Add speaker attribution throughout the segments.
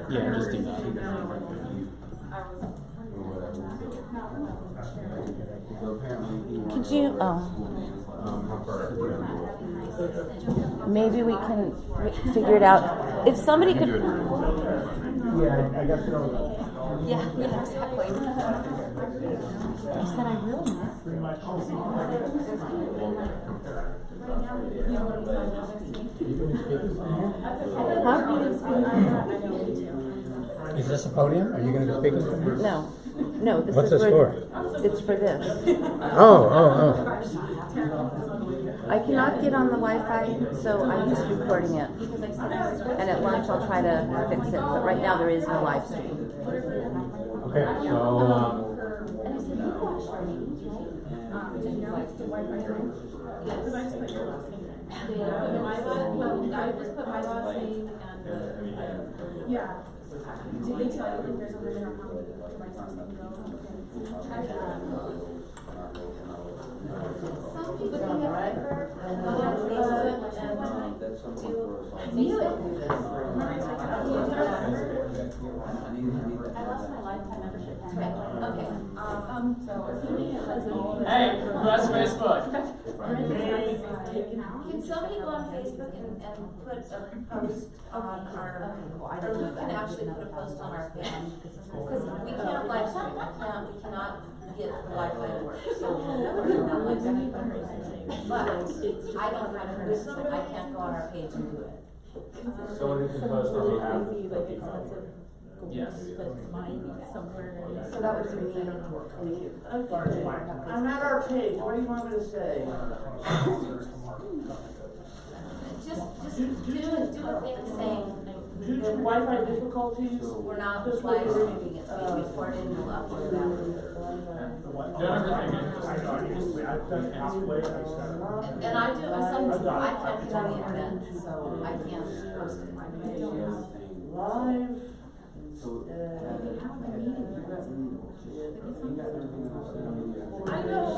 Speaker 1: Yeah, just do that.
Speaker 2: Could you, maybe we can figure it out. If somebody could.
Speaker 3: Yeah, I guess
Speaker 2: Yeah, exactly. I said I will.
Speaker 3: Is this a podium? Are you going to be speaking from this?
Speaker 2: No. No, this
Speaker 3: What's
Speaker 2: is
Speaker 3: this
Speaker 2: for?
Speaker 3: for?
Speaker 2: It's for this.
Speaker 3: Oh.
Speaker 2: I cannot get on the Wi-Fi, so I'm just recording it. And at lunch I'll try to fix it, but right now there is no live stream.
Speaker 3: Okay, so
Speaker 4: I just put my last name and yeah. Did they tell you that there's a limit on how many devices can go? Some people can get paper, go on Facebook and do this. I lost my lifetime membership. Okay.
Speaker 1: Hey, that's Facebook.
Speaker 4: Can somebody go on Facebook and put a post on our, or we can actually put a post on our page? Because we can't live stream, we cannot get the Wi-Fi to work. So but I don't have a person, I can't go on our page and do it.
Speaker 1: Someone who can post on behalf. Yes.
Speaker 4: So that was the reason.
Speaker 5: I'm at our page. What do you want me to say?
Speaker 4: Just do a thing saying
Speaker 5: Due to Wi-Fi difficulties,
Speaker 4: we're not live streaming, it's being recorded and we'll upload that. And I do it myself too. I can't get on the internet, so I can't post it.
Speaker 5: live.
Speaker 4: I know,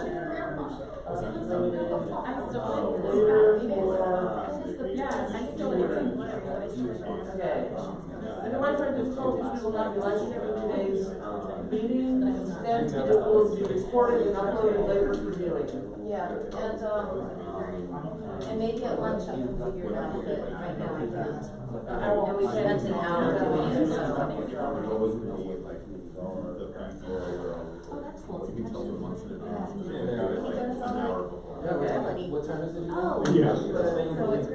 Speaker 4: okay. And the Wi-Fi difficulties, we will not be live streaming today's meeting. Instead, it will be recorded and uploaded later for viewing. Yeah, and maybe at lunch I can figure it out, but right now I can't. And we spent an hour doing it, so.
Speaker 2: Oh, that's cool.
Speaker 1: You can tell them once in advance.
Speaker 4: Okay.
Speaker 5: What time is it?
Speaker 4: Oh.
Speaker 1: Yeah.
Speaker 4: So it's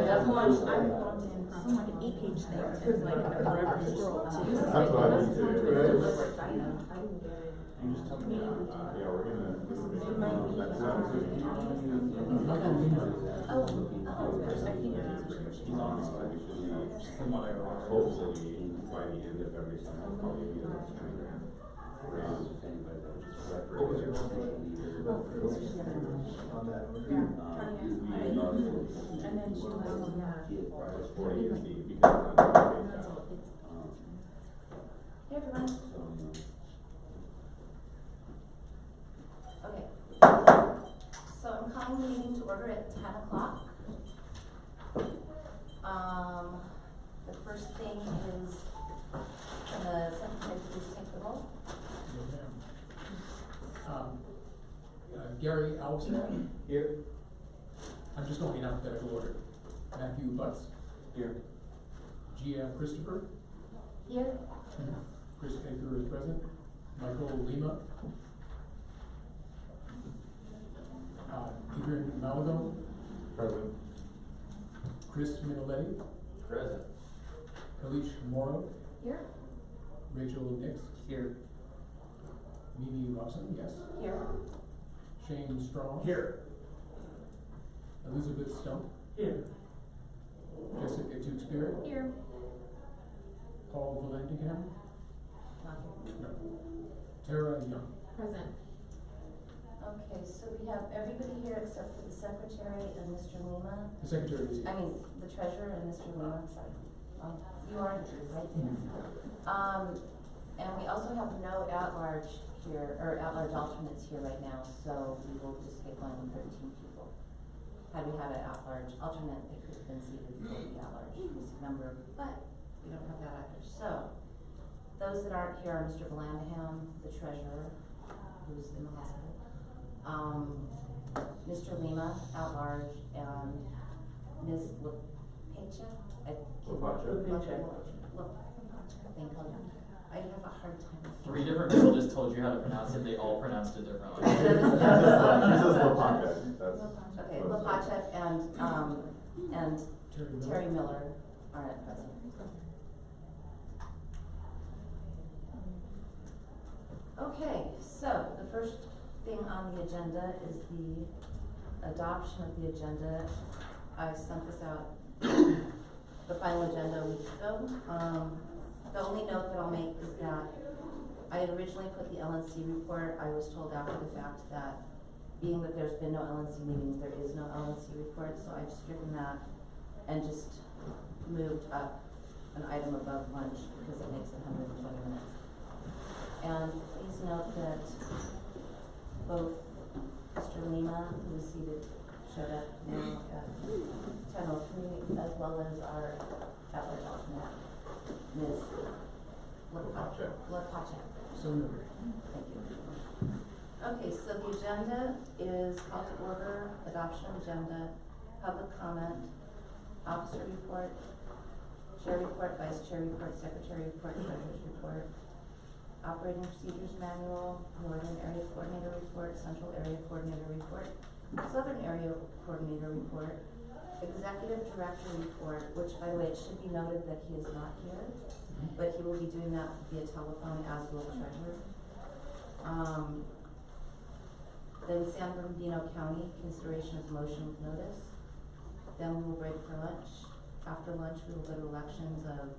Speaker 5: That's lunch.
Speaker 2: I'm like an e-page thing. It's like a forever scroll too.
Speaker 1: That's what I do too. You just tell me, yeah, we're gonna, that's hopefully by the end of every summer, probably be able to
Speaker 4: Hey everyone. Okay. So I'm calling the meeting to order at 10 o'clock. The first thing is, can the secretary please take the roll?
Speaker 6: Gary Alexander. Here. I'm just going in alphabetical order. Matthew Butts. Here. Gia Christopher.
Speaker 4: Here.
Speaker 6: Chris Edgar is present. Michael Lima. Adrian Malago.
Speaker 1: Present.
Speaker 6: Chris Minoletti.
Speaker 1: Present.
Speaker 6: Kalish Morrow.
Speaker 4: Here.
Speaker 6: Rachel Nix.
Speaker 1: Here.
Speaker 6: Mimi Robson, yes.
Speaker 4: Here.
Speaker 6: Shane Strong.
Speaker 5: Here.
Speaker 6: Elizabeth Stump.
Speaker 5: Here.
Speaker 6: Jessica Tewksbury.
Speaker 4: Here.
Speaker 6: Paul Valentingham. No. Tara Young.
Speaker 4: Present. Okay, so we have everybody here except for the secretary and Mr. Lima.
Speaker 6: The secretary is here.
Speaker 4: I mean, the treasurer and Mr. Lima, sorry. You are here, right? And we also have no at-large
Speaker 2: here, or at-large alternates here right now, so we will just get going with 13 people. Had we had an at-large alternate, they could have been seated for the at-large number, but we don't have that either. So, those that aren't here are Mr. Blandham, the treasurer, who's in the hospital, Mr. Lima, at-large, and Ms. LaPecha? I have a hard time.
Speaker 7: 3 different people just told you how to pronounce it, they all pronounced it differently.
Speaker 1: This is LaPecha.
Speaker 2: Okay, LaPecha and Terry Miller are at present. Okay, so the first thing on the agenda is the adoption of the agenda. I sent this out, the final agenda a week ago. The only note that I'll make is that I had originally put the LNC report. I was told after the fact that being that there's been no LNC meetings, there is no LNC report, so I've stricken that and just moved up an item above lunch because it makes 120 minutes. And please note that both Mr. Lima, who is seated, showed up now at 10:03, as well as our at-large alternate, Ms. LaPecha.
Speaker 6: So moved.
Speaker 2: Thank you. Okay, so the agenda is call to order, adoption of agenda, public comment, officer report, chair report, vice chair report, secretary report, treasurer's report, operating procedures manual, northern area coordinator report, central area coordinator report, southern area coordinator report, executive director report, which by the way, it should be noted that he is not here, but he will be doing that via telephone as will the treasurer. Then San Bernardino County, consideration of motion with notice. Then we will break for lunch. After lunch, we will go to elections of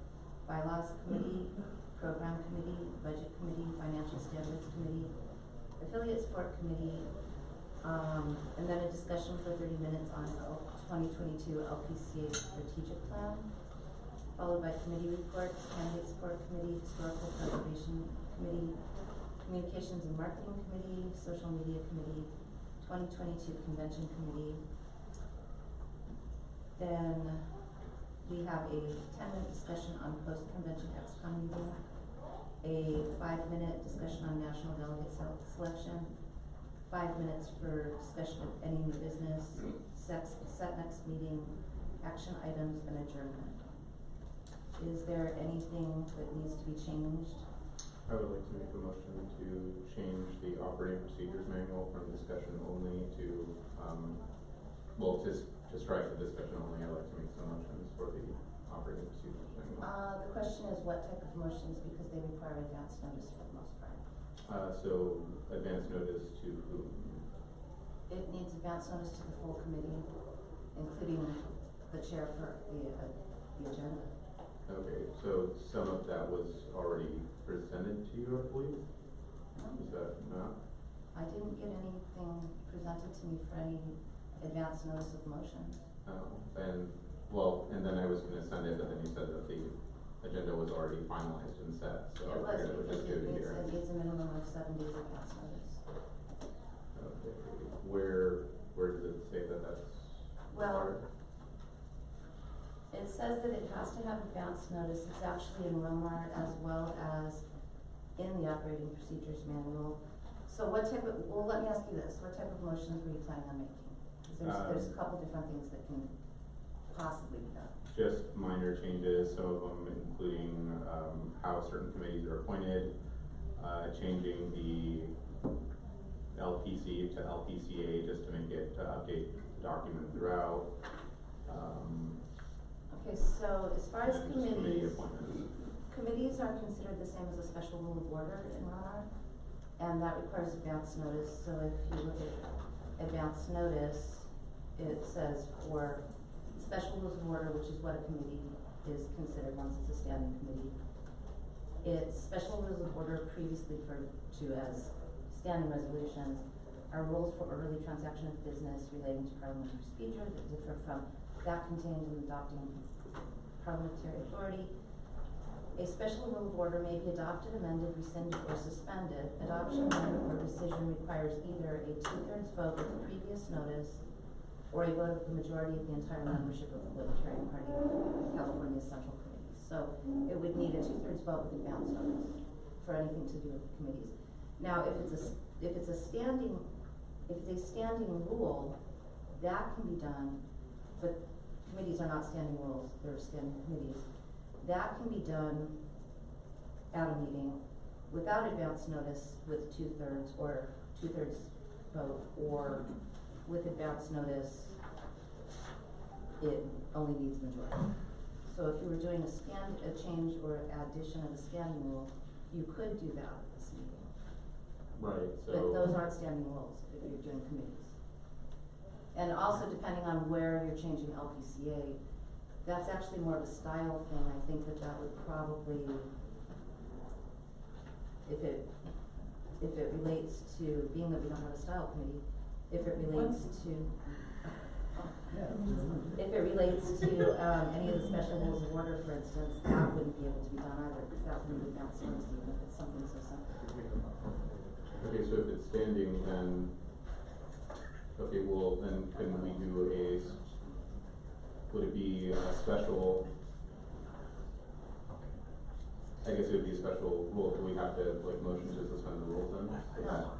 Speaker 2: bylaws committee, program committee, budget committee, financial standards committee, affiliate support committee, and then a discussion for 30 minutes on 2022 LPCA strategic plan, followed by committee reports, candidate support committee, historical preservation committee, communications and marketing committee, social media committee, 2022 convention committee. Then we have a 10-minute discussion on post-convention ExCom meeting, a 5-minute discussion on national delegate selection, 5 minutes for discussion of any new business, set next meeting, action items, and adjournment. Is there anything that needs to be changed?
Speaker 1: I would like to make a motion to change the operating procedures manual from discussion only to, to strike the discussion only. I'd like to make some motions for the operating procedures manual.
Speaker 2: The question is what type of motions, because they require advance notice for the most part.
Speaker 1: So advance notice to whom?
Speaker 2: It needs advance notice to the full committee, including the chair for the agenda.
Speaker 1: Okay, so some of that was already presented to you, I believe? Is that not?
Speaker 2: I didn't get anything presented to me for any advance notice of motion.
Speaker 1: And then I was gonna send it, but then you said that the agenda was already finalized and set, so
Speaker 2: It
Speaker 1: I figured it would just go to
Speaker 2: was,
Speaker 1: here.
Speaker 2: it needs a minimum of 7 days advance notice.
Speaker 1: Okay, where does it say that that's
Speaker 2: Well,
Speaker 1: required?
Speaker 2: it says that it has to have advance notice. It's actually in Romar as well as in the operating procedures manual. So what type of, well, let me ask you this, what type of motions were you planning on making? Because there's a couple different things that can possibly be done.
Speaker 1: Just minor changes, some of them including, how certain committees are appointed, changing the LPC to LPCA just to make it, update the document throughout.
Speaker 2: Okay, so as far as
Speaker 1: and just committee
Speaker 2: committees,
Speaker 1: appointments.
Speaker 2: committees are considered the same as a special rule of order in Romar, and that requires advance notice. So if you look at advance notice, it says for special rules of order, which is what a committee is considered once it's a standing committee. It's special rules of order previously referred to as standing resolutions are rules for orderly transaction of business relating to parliamentary procedure that differ from that contained in adopting parliamentary authority. A special rule of order may be adopted, amended, rescinded, or suspended. Adoption, amendment, or rescission requires either a 2/3 vote with the previous notice or a vote of the majority of the entire membership of the Libertarian Party of California's Central Committee. So it would need a 2/3 vote with advance notice for anything to do with the committees. Now, if it's a standing rule, that can be done, but committees are not standing rules, they're standing committees. That can be done at a meeting without advance notice with 2/3 or 2/3 vote, or with advance notice, it only needs majority. So if you were doing a change or addition of a standing rule, you could do that at this meeting.
Speaker 1: Right, so.
Speaker 2: But those aren't standing rules if you're doing committees. And also depending on where you're changing LPCA, that's actually more of a style thing. I think that would probably, if it relates to, being that we don't have a style committee, if it relates to any of the special rules of order, for instance, that wouldn't be able to be done either, because that would be advance notice even if it's something so simple.
Speaker 1: Okay, so if it's standing, then, okay, well, then can we do would it be a special, I guess it would be a special rule, do we have to, like, motion to suspend the rules then?
Speaker 2: No,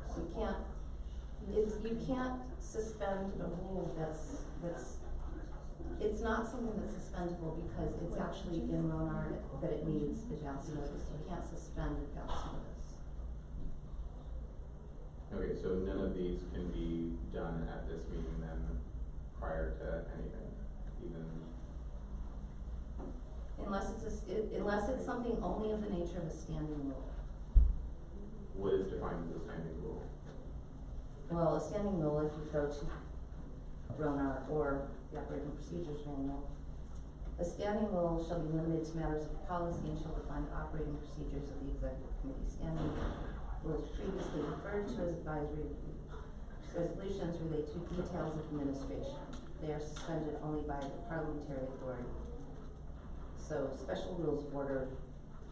Speaker 2: you can't suspend a rule it's not something that's suspendable because it's actually in Ronar that it needs advance notice. You can't suspend advance notice.
Speaker 1: Okay, so none of these can be done at this meeting then, prior to anything, even,
Speaker 2: Unless it's something only of the nature of a standing rule.
Speaker 1: what is defined as a standing rule?
Speaker 2: Well, a standing rule, if you go to Ronar or the Operating Procedures Manual, a standing rule shall be limited to matters of policy and shall define the operating procedures of the Executive Committee. Standing rules previously referred to as advisory resolutions relate to details of administration. They are suspended only by the parliamentary authority. So special rules of order,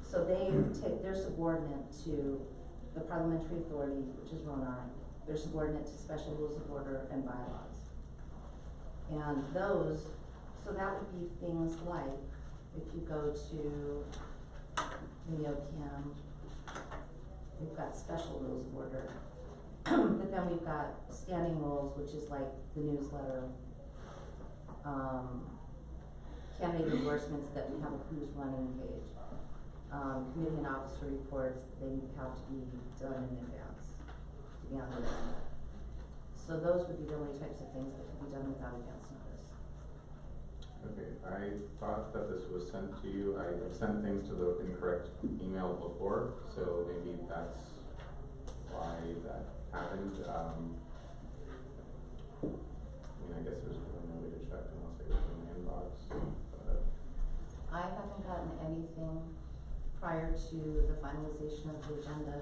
Speaker 2: so they're subordinate to the parliamentary authority, which is Ronar. They're subordinate to special rules of order and bylaws. And those, so that would be things like, if you go to the OPM, we've got special rules of order, but then we've got standing rules, which is like the newsletter, candidate endorsements that we have a who's running page, committee and officer reports, they have to be done in advance to be on the agenda. So those would be the only types of things that could be done without advance notice.
Speaker 1: Okay, I thought that this was sent to you, I have sent things to the incorrect email before, so maybe that's why that happened. I mean, I guess there's really no way to check unless I go to my inbox, but.
Speaker 2: I haven't gotten anything prior to the finalization of the agenda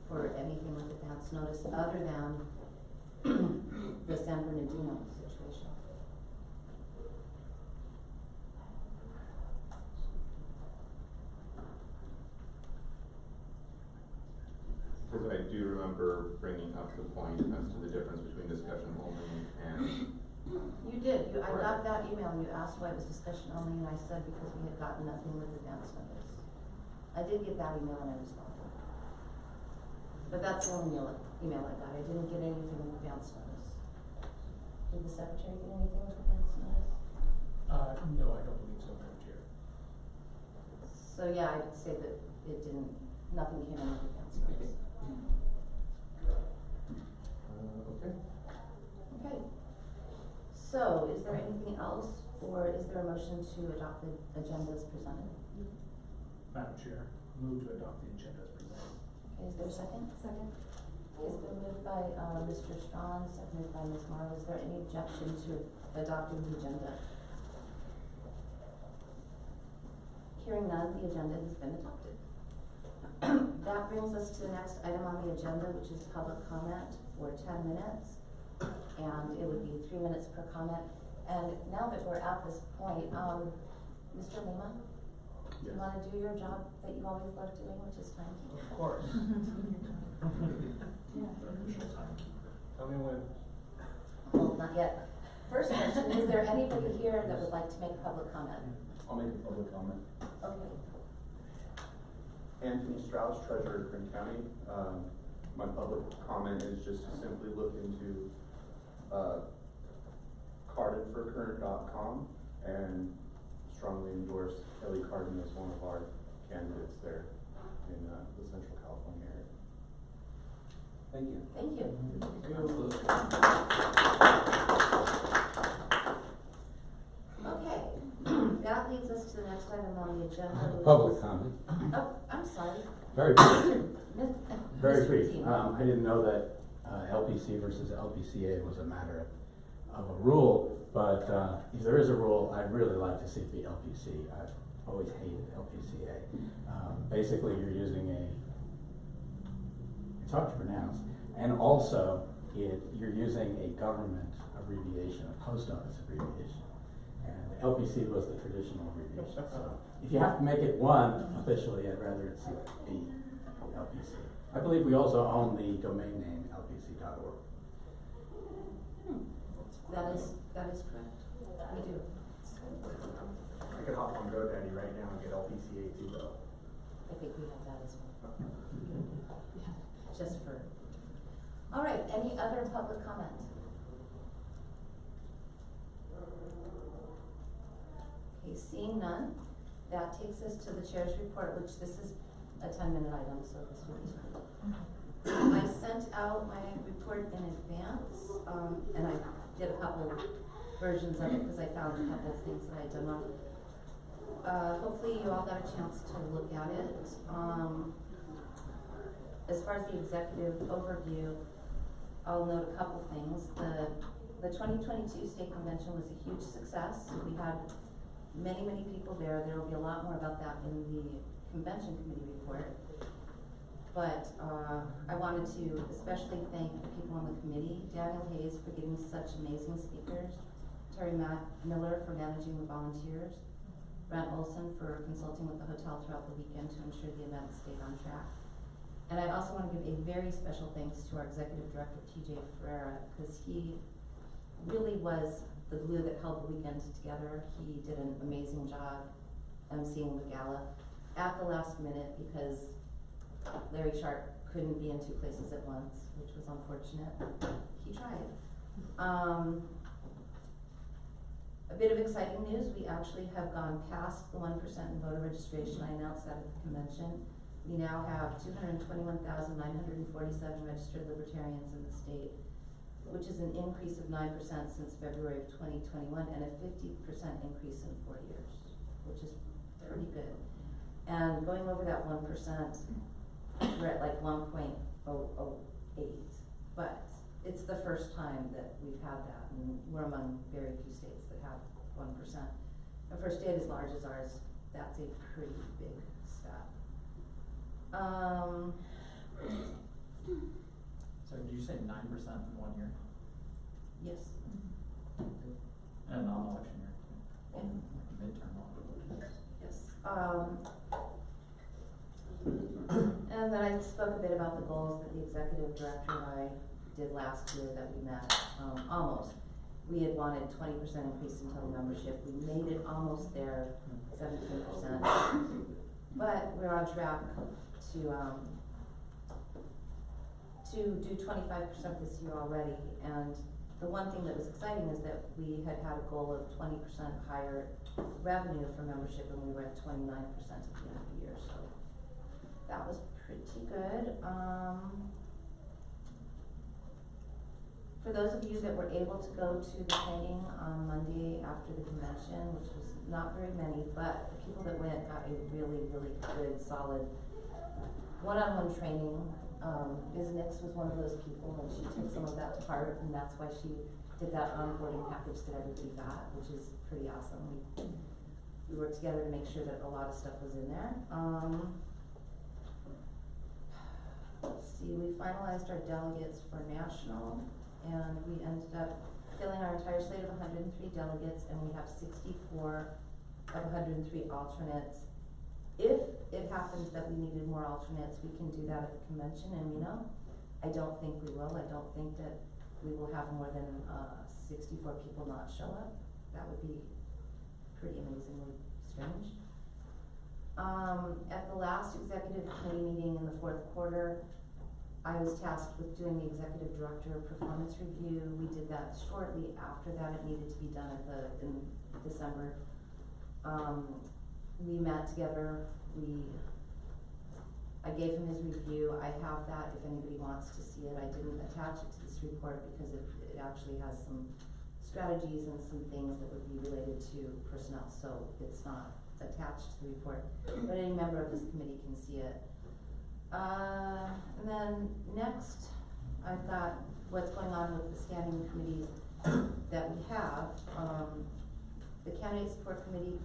Speaker 2: for anything with advance notice other than the San Bernardino situation.
Speaker 1: Because I do remember bringing up the point as to the difference between discussion only and.
Speaker 2: You did, I got that email and you asked why it was discussion only and I said because we had gotten nothing with advance notice. I did get that email and I responded. But that's the only email I got, I didn't get anything with advance notice. Did the secretary get anything with advance notice?
Speaker 6: No, I don't believe so, Madam Chair.
Speaker 2: So yeah, I'd say that nothing came in with advance notice.
Speaker 1: Okay.
Speaker 2: Okay. So, is there anything else, or is there a motion to adopt the agenda as presented?
Speaker 6: Madam Chair, move to adopt the agenda as presented.
Speaker 2: Okay, is there a second? Second. It's been moved by, Mr. Strong, seconded by Ms. Morrow. Is there any objection to adopting the agenda? Hearing none, the agenda has been adopted. That brings us to the next item on the agenda, which is public comment for 10 minutes. And it would be 3 minutes per comment. And now that we're at this point, Mr. Lima? You wanna do your job that you always love doing, which is timekeeping?
Speaker 6: Of course.
Speaker 8: Tell me when.
Speaker 2: Well, not yet. First question, is there anybody here that would like to make public comment?
Speaker 8: I'll make a public comment.
Speaker 2: Okay.
Speaker 8: Anthony Strauss, Treasurer of Kern County. My public comment is just to simply look into cardinforkern.com and strongly endorse Kelly Cardin as one of our candidates there in the Central California area. Thank you.
Speaker 2: Thank you. Okay, that leads us to the next item on the agenda, which
Speaker 3: Public
Speaker 2: is-
Speaker 3: comment.
Speaker 2: Oh, I'm sorry.
Speaker 3: Very brief. Very
Speaker 2: Mr.
Speaker 3: brief.
Speaker 2: Dean.
Speaker 3: I didn't know that LPC versus LPCA was a matter of a rule, but if there is a rule, I'd really like to see it be LPC. I've always hated LPCA. Basically, you're using it's hard to pronounce, and also you're using a government abbreviation, a post office abbreviation. And LPC was the traditional abbreviation. So if you have to make it one officially, I'd rather it be LPC. I believe we also own the domain name lpc.org.
Speaker 2: That is correct. We do.
Speaker 9: I could hop on GoDaddy right now and get LPCA too, though.
Speaker 2: I think we have that as well. Just for. All right, any other public comment? Okay, seeing none, that takes us to the chair's report, which this is a 10-minute item, so this will be. I sent out my report in advance, and I did a couple versions of it because I found a couple of things that I had done wrong. Hopefully you all got a chance to look at it. As far as the executive overview, I'll note a couple things. The 2022 state convention was a huge success. We had many people there. There will be a lot more about that in the convention committee report. But I wanted to especially thank the people on the committee, Daniel Hayes for getting such amazing speakers, Terry Miller for managing the volunteers, Brent Olson for consulting with the hotel throughout the weekend to ensure the event stayed on track. And I also want to give a very special thanks to our executive director, TJ Ferreira, because he really was the glue that held the weekend together. He did an amazing job emceeing the gala at the last minute because Larry Sharp couldn't be in two places at once, which was unfortunate. He tried. A bit of exciting news, we actually have gone past the 1% in voter registration. I announced that at the convention. We now have 221,947 registered Libertarians in the state, which is an increase of 9% since February of 2021 and a 50% increase in 4 years, which is pretty good. And going over that 1%, we're at like 1.008, but it's the first time that we've had that, and we're among very few states that have 1%. And for a state as large as ours, that's a pretty big stat.
Speaker 7: So did you say 9% in 1 year?
Speaker 2: Yes.
Speaker 7: And a non-election year?
Speaker 2: Yeah.
Speaker 7: Midterm.
Speaker 2: Yes. And then I spoke a bit about the goals that the executive director and I did last year that we met, almost. We had wanted 20% increase in total membership. We made it almost there, 17%. But we're on track to do 25% this year already. And the one thing that was exciting is that we had a goal of 20% higher revenue for membership, and we were at 29% at the end of the year. So that was pretty good. For those of you that were able to go to the training on Monday after the convention, which was not very many, but the people that went got a really good, solid one-on-one training. Ms. Nix was one of those people, and she took some of that to heart, and that's why she did that onboarding package that everybody got, which is pretty awesome. We worked together to make sure that a lot of stuff was in there. Let's see, we finalized our delegates for national, and we ended up filling our entire slate of 103 delegates, and we have 64 of 103 alternates. If it happens that we needed more alternates, we can do that at the convention in Reno. I don't think we will. I don't think that we will have more than 64 people not show up. That would be pretty amazingly strange. At the last executive committee meeting in the fourth quarter, I was tasked with doing the executive director performance review. We did that shortly after that. It needed to be done in December. We met together. I gave him his review. I have that if anybody wants to see it. I didn't attach it to this report because it actually has some strategies and some things that would be related to personnel, so it's not attached to the report. But any member of this committee can see it. And then next, I've got what's going on with the standing committees that we have. The Candidate Support Committee,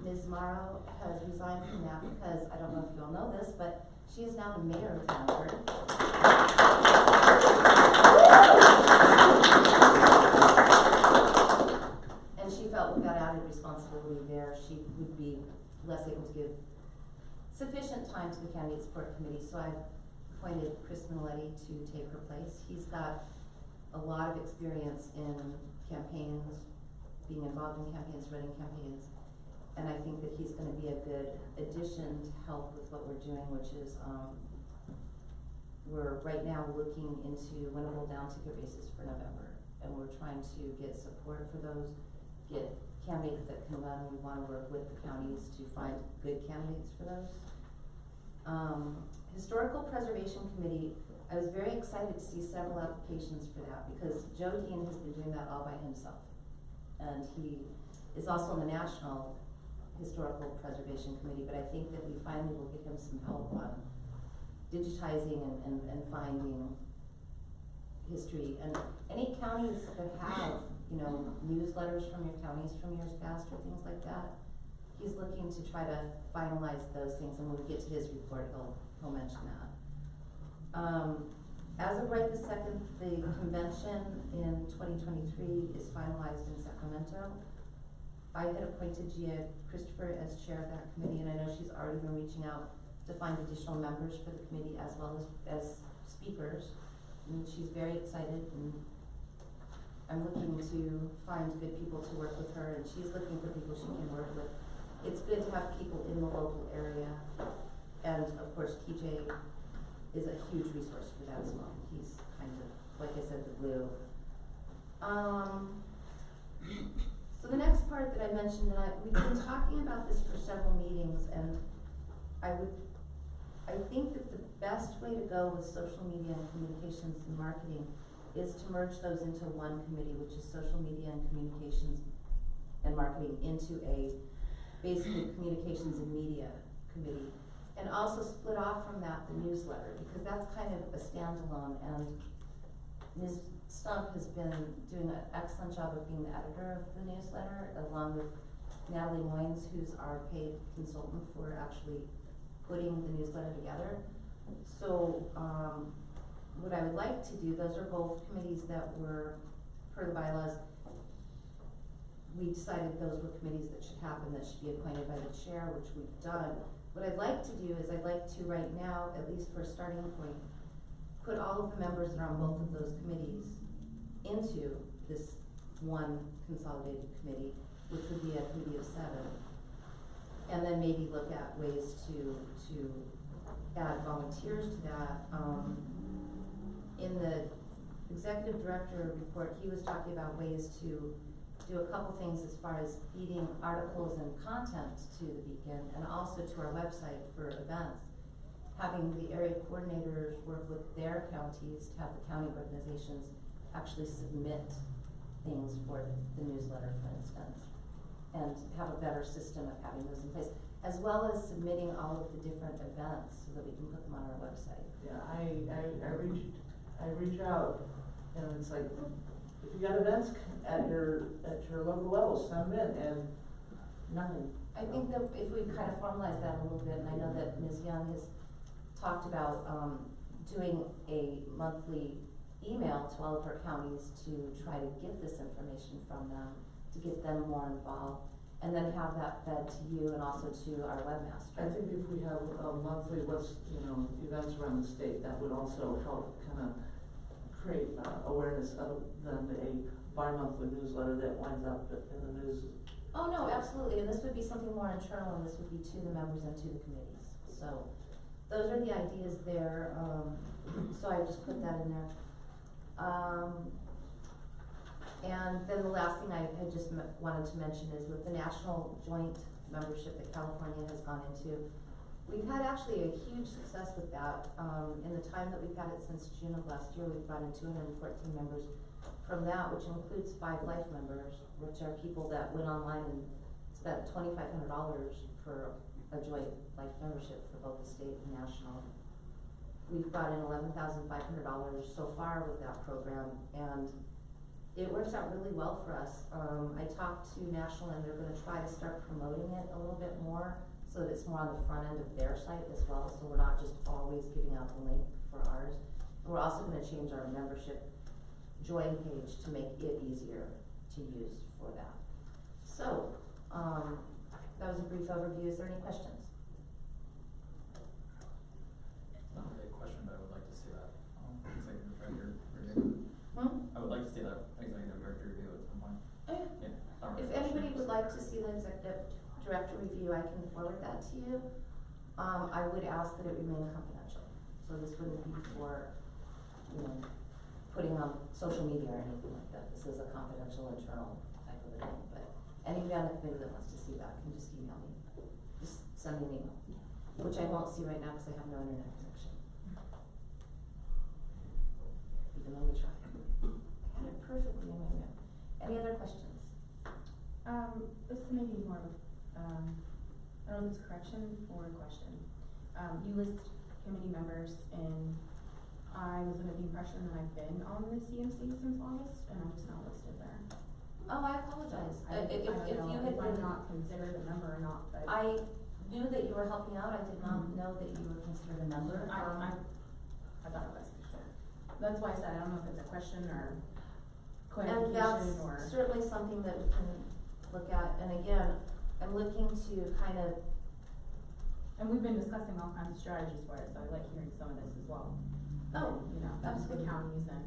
Speaker 2: Ms. Morrow has resigned from that because, I don't know if you all know this, but she is now the mayor of Hanford. And she felt with that added responsibility there, she would be less able to give sufficient time to the Candidate Support Committee, so I've appointed Chris Minnelli to take her place. He's got a lot of experience in campaigns, being involved in campaigns, running campaigns, and I think that he's gonna be a good addition to help with what we're doing, which is, we're right now looking into winnable down ticket races for November, and we're trying to get support for those, get candidates that can run. We wanna work with the counties to find good candidates for those. Historical Preservation Committee, I was very excited to see several applications for that because Joe Dean has been doing that all by himself. And he is also on the National Historical Preservation Committee, but I think that we finally will get him some help on digitizing and finding history. And any counties that have, newsletters from your counties from years past or things like that, he's looking to try to finalize those things, and when we get to his report, he'll mention that. As of right this second, the convention in 2023 is finalized in Sacramento. I had appointed Gia Christopher as chair of that committee, and I know she's already been reaching out to find additional members for the committee as well as speakers. And she's very excited, and I'm looking to find good people to work with her, and she's looking for people she can work with. It's good to have people in the local area, and of course TJ is a huge resource for that as well. He's kind of, like I said, the glue. So the next part that I mentioned, and we've been talking about this for several meetings, and I think that the best way to go with social media and communications and marketing is to merge those into one committee, which is social media and communications and marketing, into a basically communications and media committee. And also split off from that the newsletter, because that's kind of a standalone, and Ms. Stump has been doing an excellent job of being the editor of the newsletter, along with Natalie Moynes, who's our paid consultant for actually putting the newsletter together. So what I would like to do, those are both committees that were, per the bylaws, we decided those were committees that should happen, that should be appointed by the chair, which we've done. What I'd like to do is I'd like to right now, at least for a starting point, put all of the members that are on both of those committees into this one consolidated committee, which would be a committee of 7. And then maybe look at ways to add volunteers to that. In the executive director report, he was talking about ways to do a couple things as far as feeding articles and content to the Beacon, and also to our website for events. Having the area coordinators work with their counties to have the county organizations actually submit things for the newsletter, for instance, and have a better system of having those in place, as well as submitting all of the different events so that we can put them on our website.
Speaker 5: Yeah, I reach out, and it's like, if you got events at your local level, send them in, and nothing.
Speaker 2: I think that if we kind of formalize that a little bit, and I know that Ms. Young has talked about doing a monthly email to all of our counties to try to get this information from them, to get them more involved. and then have that fed to you and also to our webmaster.
Speaker 5: I think if we have a monthly, events around the state, that would also help kind of create awareness other than a bi-monthly newsletter that winds up in the news.
Speaker 2: Oh, no, absolutely, and this would be something more internal, and this would be to the members and to the committees. So, those are the ideas there, so I just put that in there. And then the last thing I just wanted to mention is with the national joint membership that California has gone into, we've had actually a huge success with that. In the time that we've had it since June of last year, we've brought in 214 members from that, which includes 5 life members, which are people that went online and spent $2,500 for a joint life membership for both the state and national. We've brought in $11,500 so far with that program, and it works out really well for us. I talked to National, and they're gonna try to start promoting it a little bit more so that it's more on the front end of their site as well, so we're not just always giving out the link for ours. And we're also gonna change our membership join page to make it easier to use for that. So, that was a brief overview. Is there any questions?
Speaker 7: Not a big question, but I would like to see that, executive director review. I would like to see that executive director review at some point.
Speaker 2: Oh, yeah.
Speaker 7: Yeah. not really
Speaker 2: If
Speaker 7: a
Speaker 2: anybody
Speaker 7: question,
Speaker 2: would
Speaker 7: just-
Speaker 2: like to see the executive director review, I can forward that to you. I would ask that it remain confidential, so this wouldn't be for, putting on social media or anything like that. This is a confidential internal type of a thing, but anybody on the committee that wants to see that can just email me. Just send me an email, which I won't see right now because I have no internet connection. Even though we tried. I had it perfectly in my room. Any other questions?
Speaker 10: This may be more of a, I don't know if it's a correction or a question. You list committee members, and I was under the impression that I've been on the CMC since August, and I'm just not listed there.
Speaker 2: Oh, I apologize.
Speaker 10: I
Speaker 2: If
Speaker 10: don't
Speaker 2: you
Speaker 10: know
Speaker 2: had
Speaker 10: if I'm
Speaker 2: been,
Speaker 10: not considered a member or not, but.
Speaker 2: I knew that you were helping out. I did not know that you were considered a member.
Speaker 10: I thought it was, so. That's why I said, I don't know if it's a question or
Speaker 2: And that's
Speaker 10: clarification or.
Speaker 2: certainly something that we can look at. And again, I'm looking to kind of,
Speaker 10: And we've been discussing all kinds of strategies for it, so I like hearing some of this as well.
Speaker 2: Oh,
Speaker 10: You know,
Speaker 2: absolutely.
Speaker 10: the counties and.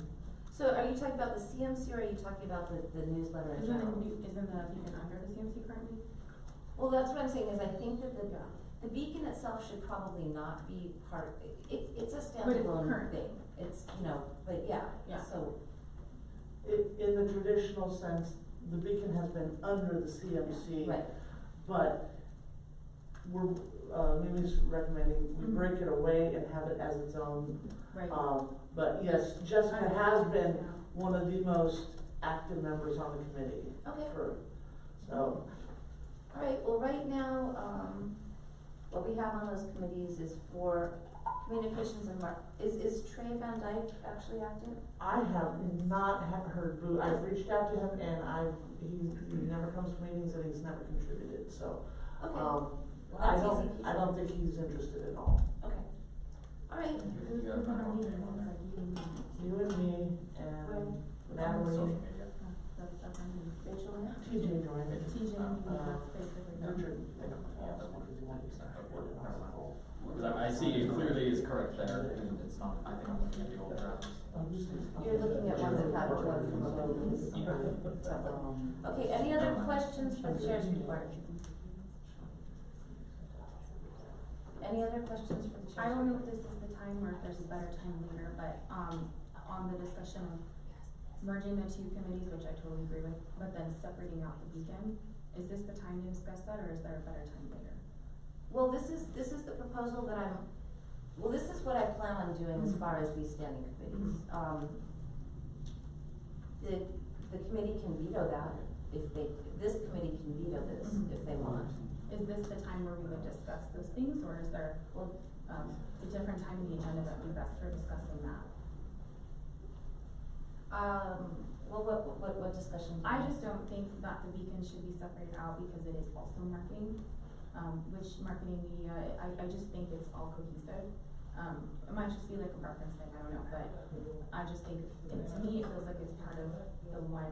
Speaker 2: so are you talking about the CMC or are you talking about the newsletter in general?
Speaker 10: Isn't the beacon under the CMC currently?
Speaker 2: Well, that's what I'm saying is I think that the beacon itself should probably not be part, it's a
Speaker 10: But it's
Speaker 2: standalone
Speaker 10: current.
Speaker 2: thing. It's, but yeah,
Speaker 10: Yeah.
Speaker 2: so,
Speaker 5: In the traditional sense, the beacon has been under the CMC.
Speaker 2: right.
Speaker 5: But we're, Mimi's recommending we break it away and have it as its own.
Speaker 10: Right.
Speaker 5: But yes, Jessica has been
Speaker 10: Yeah.
Speaker 5: one of the most active members on the committee.
Speaker 2: Okay.
Speaker 5: So,
Speaker 2: All right, well, right now, what we have on those committees is for communications and is Trey Van Dyke actually active?
Speaker 5: I have not heard Boo, I've reached out to him and he never comes to meetings and he's never contributed, so.
Speaker 2: Okay,
Speaker 5: Well,
Speaker 2: that's easy.
Speaker 5: I don't think he's interested at all.
Speaker 2: Okay, all right,
Speaker 7: You gotta find out what's on there.
Speaker 5: You and me and
Speaker 7: On
Speaker 5: Natalie,
Speaker 7: social media.
Speaker 10: That's definitely.
Speaker 2: Rachel, yeah?
Speaker 5: TJ joined it.
Speaker 10: TJ, that's basically.
Speaker 5: Richard.
Speaker 7: Because I see it clearly is correct there, and it's not, I think I'm looking at the old draft.
Speaker 2: You're looking at ones that have joined from the Okay, any other questions for the chair's report? Any other questions for the chair's report?
Speaker 10: I don't know if this is the time or if there's a better time later, but, on the discussion of merging the two committees, which I totally agree with, but then separating out the beacon, is this the time to discuss that, or is there a better time later?
Speaker 2: Well, this is the proposal that this is what I plan on doing as far as these standing committees. The committee can veto that this committee can veto this if they want.
Speaker 10: Is this the time where we would discuss those things, or is there, a different time in the agenda that would be best for discussing that?
Speaker 2: Well, what discussion?
Speaker 10: I just don't think that the beacon should be separated out because it is also marketing, which marketing media, I just think it's all cohesive. It might just be like a reference thing, I don't know, but I just think, to me, it feels like it's part of the one.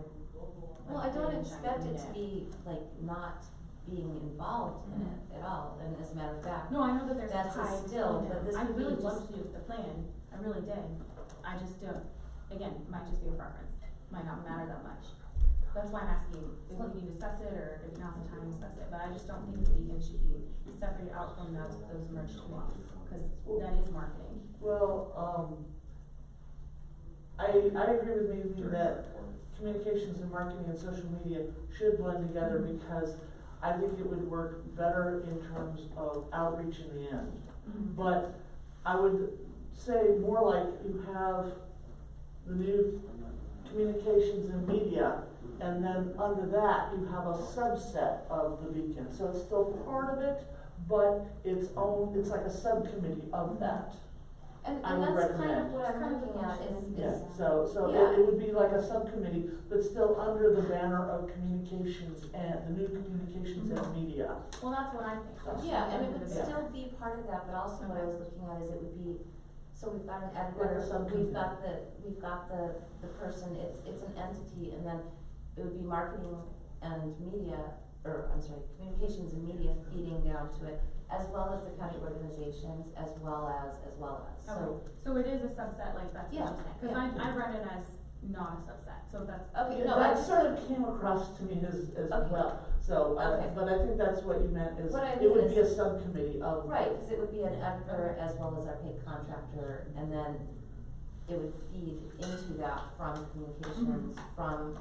Speaker 2: Well, I don't expect it to be like not being involved in it at all, and as a matter of fact,
Speaker 10: No, I know that there's a
Speaker 2: That's a
Speaker 10: tie
Speaker 2: still,
Speaker 10: between
Speaker 2: but
Speaker 10: them.
Speaker 2: this
Speaker 10: I
Speaker 2: would be
Speaker 10: really
Speaker 2: just-
Speaker 10: loved to do the plan, I really did. I just don't, again, might just be a preference, might not matter that much. That's why I'm asking if we can discuss it, or if now's the time to discuss it, but I just don't think the beacon should be separated out from those merged committees, cause that is marketing.
Speaker 5: Well, I agree with Maisie that communications and marketing and social media should blend together, because I think it would work better in terms of outreach in the end. But I would say more like you have the new communications and media, and then under that, you have a subset of the beacon. So it's still part of it, but it's like a subcommittee of that.
Speaker 2: and
Speaker 5: I would
Speaker 2: that's kind of
Speaker 5: recommend.
Speaker 2: what I'm looking at
Speaker 5: Yeah,
Speaker 2: is,
Speaker 5: so
Speaker 2: Yeah.
Speaker 5: it would be like a subcommittee, but still under the banner of communications and the new communications and media.
Speaker 10: Well, that's what I think.
Speaker 2: yeah, and it would
Speaker 5: Yeah.
Speaker 2: still be part of that, but also what I was looking at is it would be, so we've got an
Speaker 5: Like a
Speaker 2: editor,
Speaker 5: subcommittee.
Speaker 2: we've got the person, it's an entity, and then it would be marketing and media, or I'm sorry, communications and media feeding down to it, as well as the county organizations, as well as, so.
Speaker 10: Okay, so it is a subset, like that's what
Speaker 2: Yeah,
Speaker 10: you're saying, cause
Speaker 2: yeah.
Speaker 10: I read it as not a subset, so that's.
Speaker 2: Okay,
Speaker 5: Yeah,
Speaker 2: no, I
Speaker 5: that
Speaker 2: just,
Speaker 5: sort of came across to me as
Speaker 2: Okay.
Speaker 5: well, so,
Speaker 2: Okay.
Speaker 5: but I think that's what you meant is,
Speaker 2: What I
Speaker 5: it
Speaker 2: mean
Speaker 5: would be a
Speaker 2: is-
Speaker 5: subcommittee of.
Speaker 2: right, cause it would be an editor as well as our paid contractor, and then it would feed into that from communications, from,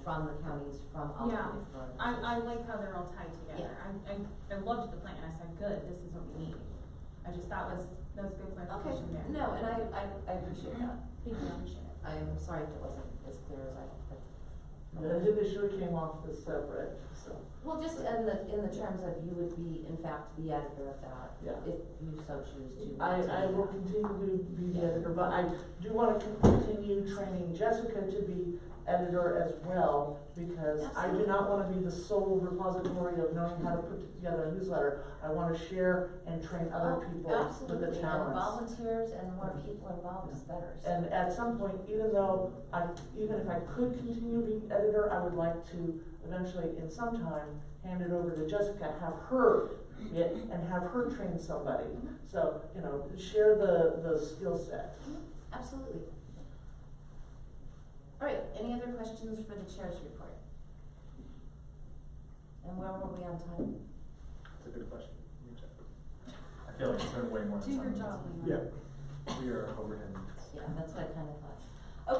Speaker 2: from the counties, from all the
Speaker 10: Yeah,
Speaker 2: different
Speaker 10: I
Speaker 2: organizations.
Speaker 10: like how they're all tied together. I loved the plan, I said, good, this is what we need. I just, that was good
Speaker 2: Okay,
Speaker 10: clarification there.
Speaker 2: no, and I appreciate that.
Speaker 10: Thank you, I appreciate it.
Speaker 2: I'm sorry if it wasn't as clear as I.
Speaker 5: It initially came off as separate, so,
Speaker 2: Well, just in the terms of you would be, in fact, the editor of that,
Speaker 5: yeah.
Speaker 2: if you so choose to.
Speaker 5: I will continue to be the editor, but I do wanna continue training Jessica to be editor as well, because I do not wanna be the sole repository of knowing how to put together a newsletter. I wanna share and train other people with the
Speaker 2: Absolutely, and
Speaker 5: talents.
Speaker 2: volunteers and more people involved is better. so.
Speaker 5: And at some point, even if I could continue being editor, I would like to eventually, in some time, hand it over to Jessica, have her and have her train somebody. So, share the skill set.
Speaker 2: Absolutely. All right, any other questions for the chair's report? And where were we on time?
Speaker 9: That's a good question. Let me check.
Speaker 7: I feel like it's been way more
Speaker 10: Do
Speaker 7: than
Speaker 10: your
Speaker 7: 10
Speaker 10: job,
Speaker 7: minutes.
Speaker 10: Leon.
Speaker 9: Yeah, we are over 10 minutes.
Speaker 2: Yeah, that's what I kind of thought.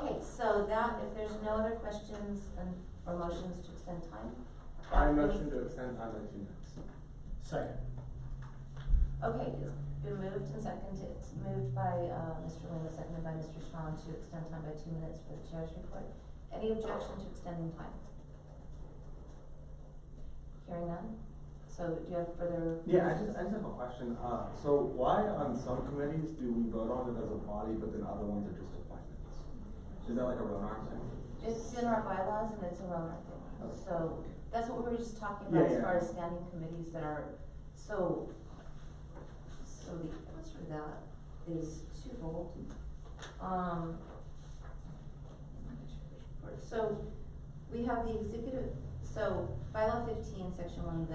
Speaker 2: Okay, so if there's no other questions or motions to extend time?
Speaker 8: I motion to extend time by 2 minutes.
Speaker 6: Second.
Speaker 2: Okay, it's been moved and seconded, it's moved by, Mr. Lima, seconded by Mr. Strong to extend time by 2 minutes for the chair's report. Any objection to extending time? Hearing none? So do you have further?
Speaker 8: Yeah, I just have a question. So why on some committees do we vote on it as a body, but then other ones are just appointments? Is that like a Ronar thing?
Speaker 2: It's in our bylaws and it's a Roman thing. So that's what we were just talking
Speaker 8: Yeah,
Speaker 2: about as
Speaker 8: yeah.
Speaker 2: far as standing committees that are, so the answer to that is twofold. So we have the executive, so bylaw 15, section 1,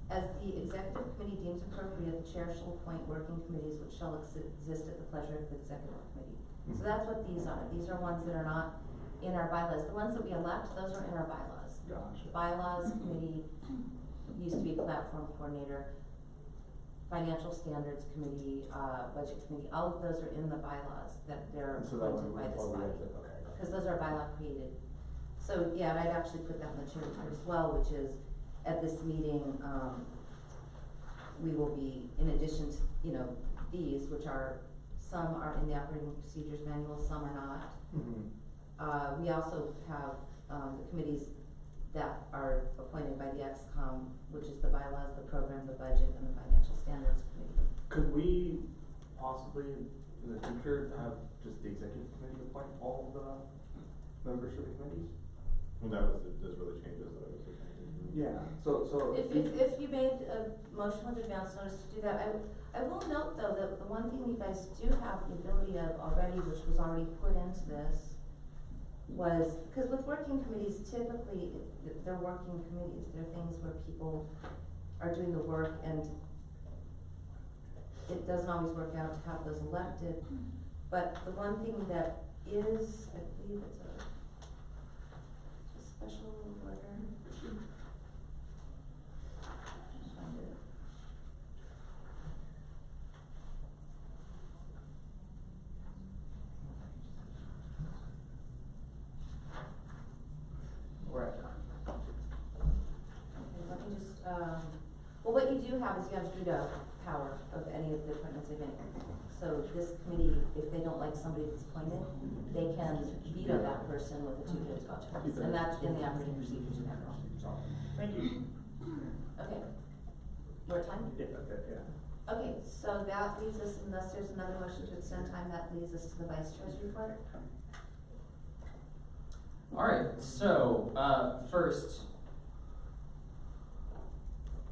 Speaker 2: as the executive committee deems appropriate, the chair shall appoint working committees which shall exist at the pleasure of the executive committee. So that's what these are. These are ones that are not in our bylaws. The ones that we elect, those are in our bylaws.
Speaker 8: Gotcha.
Speaker 2: Bylaws committee used to be platform coordinator, financial standards committee, budget committee, all of those are in the bylaws that they're
Speaker 8: And so that
Speaker 2: appointed
Speaker 8: one
Speaker 2: by this
Speaker 8: before we
Speaker 2: body.
Speaker 8: have to, okay, gotcha.
Speaker 2: Because those are bylaw created. So, yeah, and I'd actually put that in the chair report as well, which is, at this meeting, we will be, in addition to, these, which are, some are in the operating procedures manual, some are not. We also have, the committees that are appointed by the ExCom, which is the bylaws, the program, the budget, and the financial standards committee.
Speaker 8: Could we possibly, in the future, have just the executive committee appoint all of the members of the committees?
Speaker 1: Well, those were the changes that I was looking at.
Speaker 8: Yeah, so.
Speaker 2: If you made a motion with advance notice to do that, I will note though, that the one thing you guys do have the ability of already, which was already put into this, was, because with working committees, typically, they're working committees, they're things where people are doing the work, and it doesn't always work out to have those elected, but the one thing that is, I believe it's a special order. Just find it.
Speaker 7: We're at time.
Speaker 2: Okay, let me just, well, what you do have is you have veto power of any of the appointments they make. So this committee, if they don't like somebody that's appointed, they can veto that person with a 2/3 vote. And that's in the operating procedures manual.
Speaker 9: Thank you.
Speaker 2: Okay. More time?
Speaker 9: Yeah, that's it, yeah.
Speaker 2: Okay, so that leaves us, unless there's another motion to extend time, that leaves us to the vice chair's report.
Speaker 7: Alright, so, first,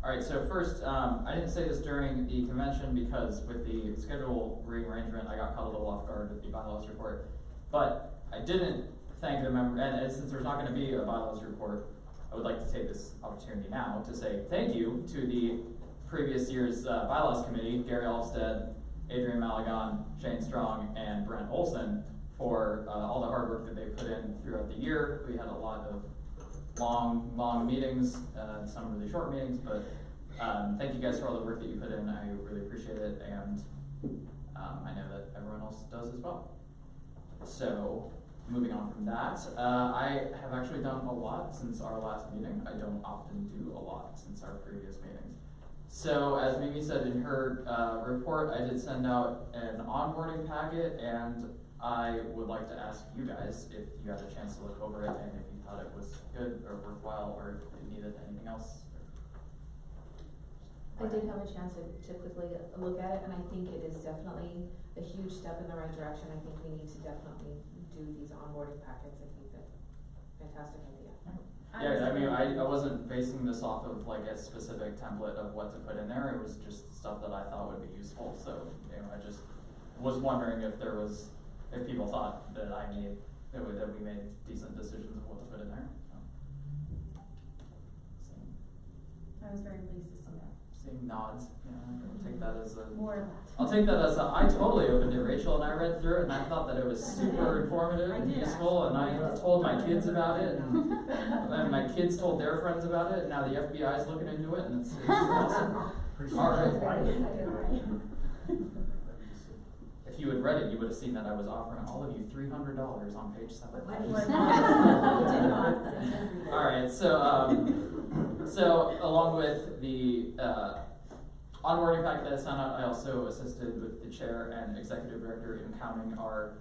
Speaker 7: I didn't say this during the convention because with the schedule rearrangement, I got caught a little off guard with the bylaws report. But I didn't thank the member, and since there's not gonna be a bylaws report, I would like to take this opportunity now to say thank you to the previous year's bylaws committee, Gary Alstead, Adrian Malagon, Shane Strong, and Brent Olson for all the hard work that they put in throughout the year. We had a lot of long meetings, some really short meetings, but thank you guys for all the work that you put in. I really appreciate it, and I know that everyone else does as well. So, moving on from that, I have actually done a lot since our last meeting. I don't often do a lot since our previous meetings. So, as Mimi said in her report, I did send out an onboarding packet, and I would like to ask you guys if you had a chance to look over it and if you thought it was good or worthwhile or if it needed anything else.
Speaker 10: I did have a chance to quickly look at it, and I think it is definitely a huge step in the right direction. I think we need to definitely do these onboarding packets. I think that fantastic idea.
Speaker 7: Yeah, I mean, I wasn't basing this off of like a specific template of what to put in there. It was just stuff that I thought would be useful. So, you know, I just was wondering if people thought that that we made decent decisions of what to put in there. So.
Speaker 10: I was very pleased to see that.
Speaker 7: Seeing nods, you know, I'll take that as a.
Speaker 10: More of that.
Speaker 7: I'll take that as I totally opened it, Rachel, and I read through it, and I thought that it was super informative and useful, and I told my kids about it, and my kids told their friends about it, and now the FBI is looking into it, and it's awesome. All right. If you had read it, you would have seen that I was offering all of you $300 on page 7. All right, so along with the onboarding packet that I sent out, I also assisted with the chair and executive director in counting our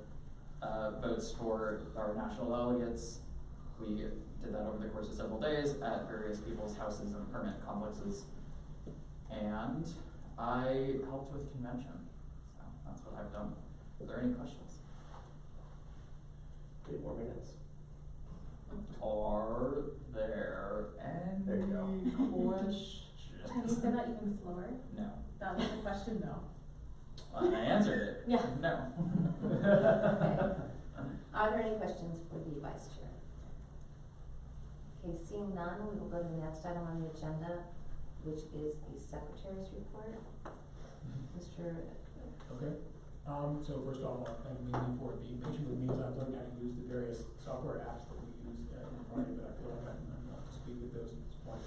Speaker 7: votes for our national delegates. We did that over the course of several days at various people's houses and permit complexes, and I helped with convention. That's what I've done. Are there any questions?
Speaker 9: 3 more minutes.
Speaker 7: Are there any
Speaker 9: There you go.
Speaker 7: questions?
Speaker 10: Can you say that even slower?
Speaker 7: No.
Speaker 10: That was the question, no.
Speaker 7: I answered it.
Speaker 10: Yeah.
Speaker 7: No.
Speaker 2: Okay. Are there any questions for the vice chair? Okay, seeing none, we will go to the next item on the agenda, which is the secretary's report. Mr.
Speaker 6: Okay, so first off, I'll thank Mimi for being patient with me as I've learned how to use the various software apps that we use in the party, but I feel like I'm up to speed with those at this point.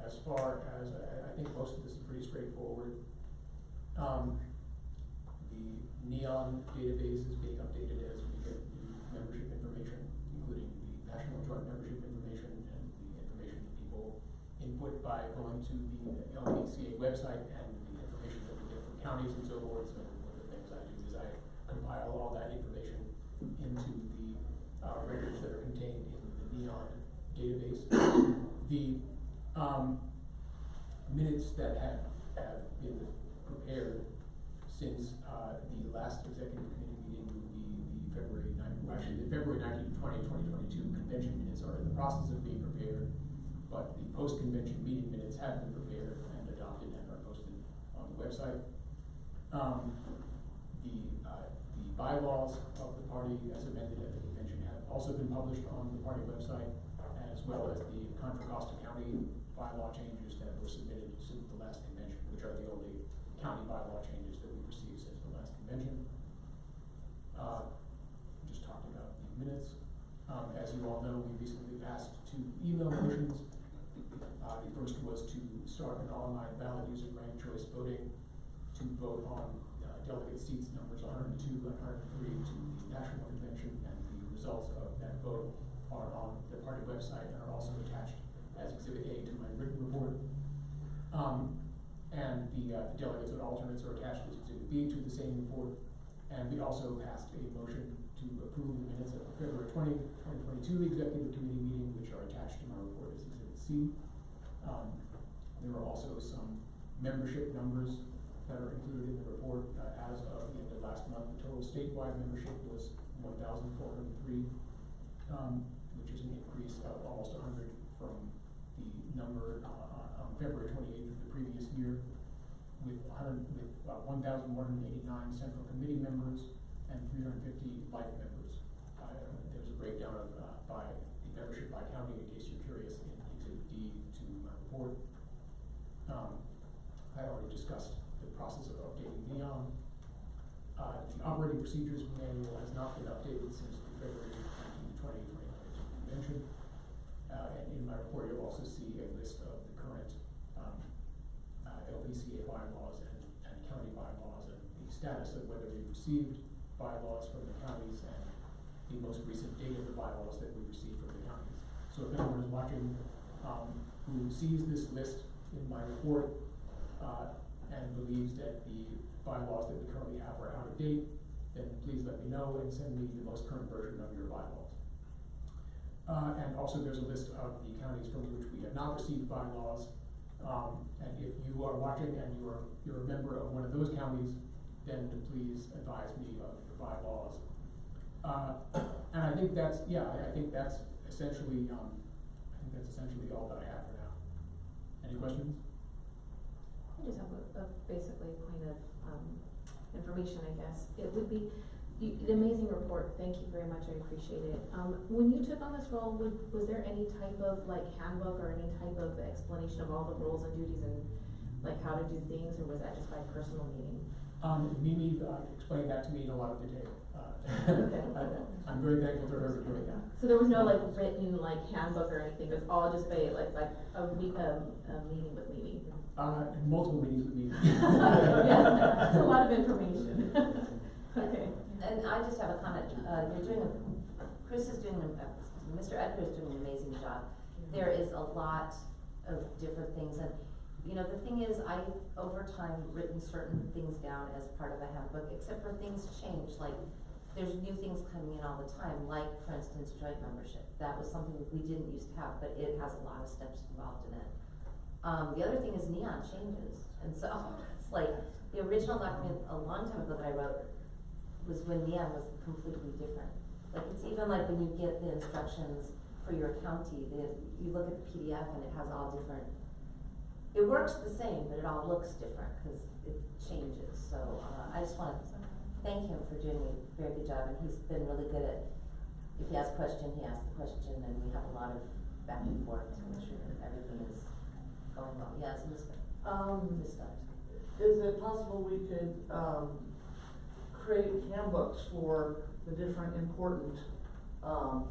Speaker 6: As far as, I think most of this is pretty straightforward. The NEON database is being updated as we get new membership information, including the National Joint Membership information and the information that people input by going to the LPCA website and the information that we get from counties and so forth. So one of the things I do is I compile all that information into the records that are contained in the NEON database. The minutes that have been prepared since the last executive committee meeting will be the February 19th, 2022 convention minutes are in the process of being prepared, but the post-convention meeting minutes have been prepared and adopted and are posted on the website. The bylaws of the party as amended at the convention have also been published on the party website, as well as the Contra Costa County bylaw changes that were submitted since the last convention, which are the only county bylaw changes that we've received since the last convention. Just talked about the minutes. As you all know, we recently passed 2 email motions. The first was to start an online ballot using ranked choice voting to vote on delegate seats numbers 102 and 103 to the national convention, and the results of that vote are on the party website and are also attached as Exhibit A to my written report. And the delegates and alternates are attached as Exhibit B to the same report. And we also passed a motion to approve the minutes of the February 20th, 2022 Executive Committee meeting, which are attached to my report as Exhibit C. There are also some membership numbers that are included in the report. As of the end of last month, the total statewide membership was 1,403, which is an increase of almost 100 from the number on February 28th of the previous year, with 1,189 central committee members and 350 light members. There's a breakdown of by the membership by county, in case you're curious, in Exhibit D to my report. I already discussed the process of updating NEON. The operating procedures manual has not been updated since the February 19, 2022 convention. And in my report, you'll also see a list of the current LPCA bylaws and county bylaws, and the status of whether we've received bylaws from the counties and the most recent date of the bylaws that we received from the counties. So if anyone is watching who sees this list in my report and believes that the bylaws that we currently have are out of date, then please let me know and send me the most current version of your bylaws. And also there's a list of the counties from which we have not received bylaws. And if you are watching and you're a member of one of those counties, then please advise me of the bylaws. And I think that's, I think that's essentially all that I have for now. Any questions?
Speaker 10: I just have a basically point of information, I guess. It would be an amazing report. Thank you very much. I appreciate it. When you took on this role, was there any type of like handbook or any type of explanation of all the roles and duties and like how to do things, or was that just by personal meeting?
Speaker 6: Mimi explained that to me in a lot of detail.
Speaker 10: Okay.
Speaker 6: I'm very thankful to her for doing that.
Speaker 10: So there was no like written like handbook or anything. It was all just by like a meeting with Mimi.
Speaker 6: Multiple meetings with Mimi.
Speaker 10: Yeah, that's a lot of information. Okay.
Speaker 2: And I just have a comment. Mr. Edgar is doing an amazing job. There is a lot of different things, and you know, the thing is, I've over time written certain things down as part of a handbook, except for things change. Like, there's new things coming in all the time, like, for instance, joint membership. That was something we didn't used to have, but it has a lot of steps involved in it. The other thing is NEON changes, and so it's like, the original document a long time ago that I wrote was when NEON was completely different. Like, it's even like when you get the instructions for your county, you look at the PDF and it has all different. It works the same, but it all looks different because it changes. So I just want to thank him for doing a very good job, and he's been really good at, if he has a question, he asks the question, and we have a lot of back and forth to make sure that everything is going well. Yes, Ms.
Speaker 5: Is it possible we could create handbooks for the different important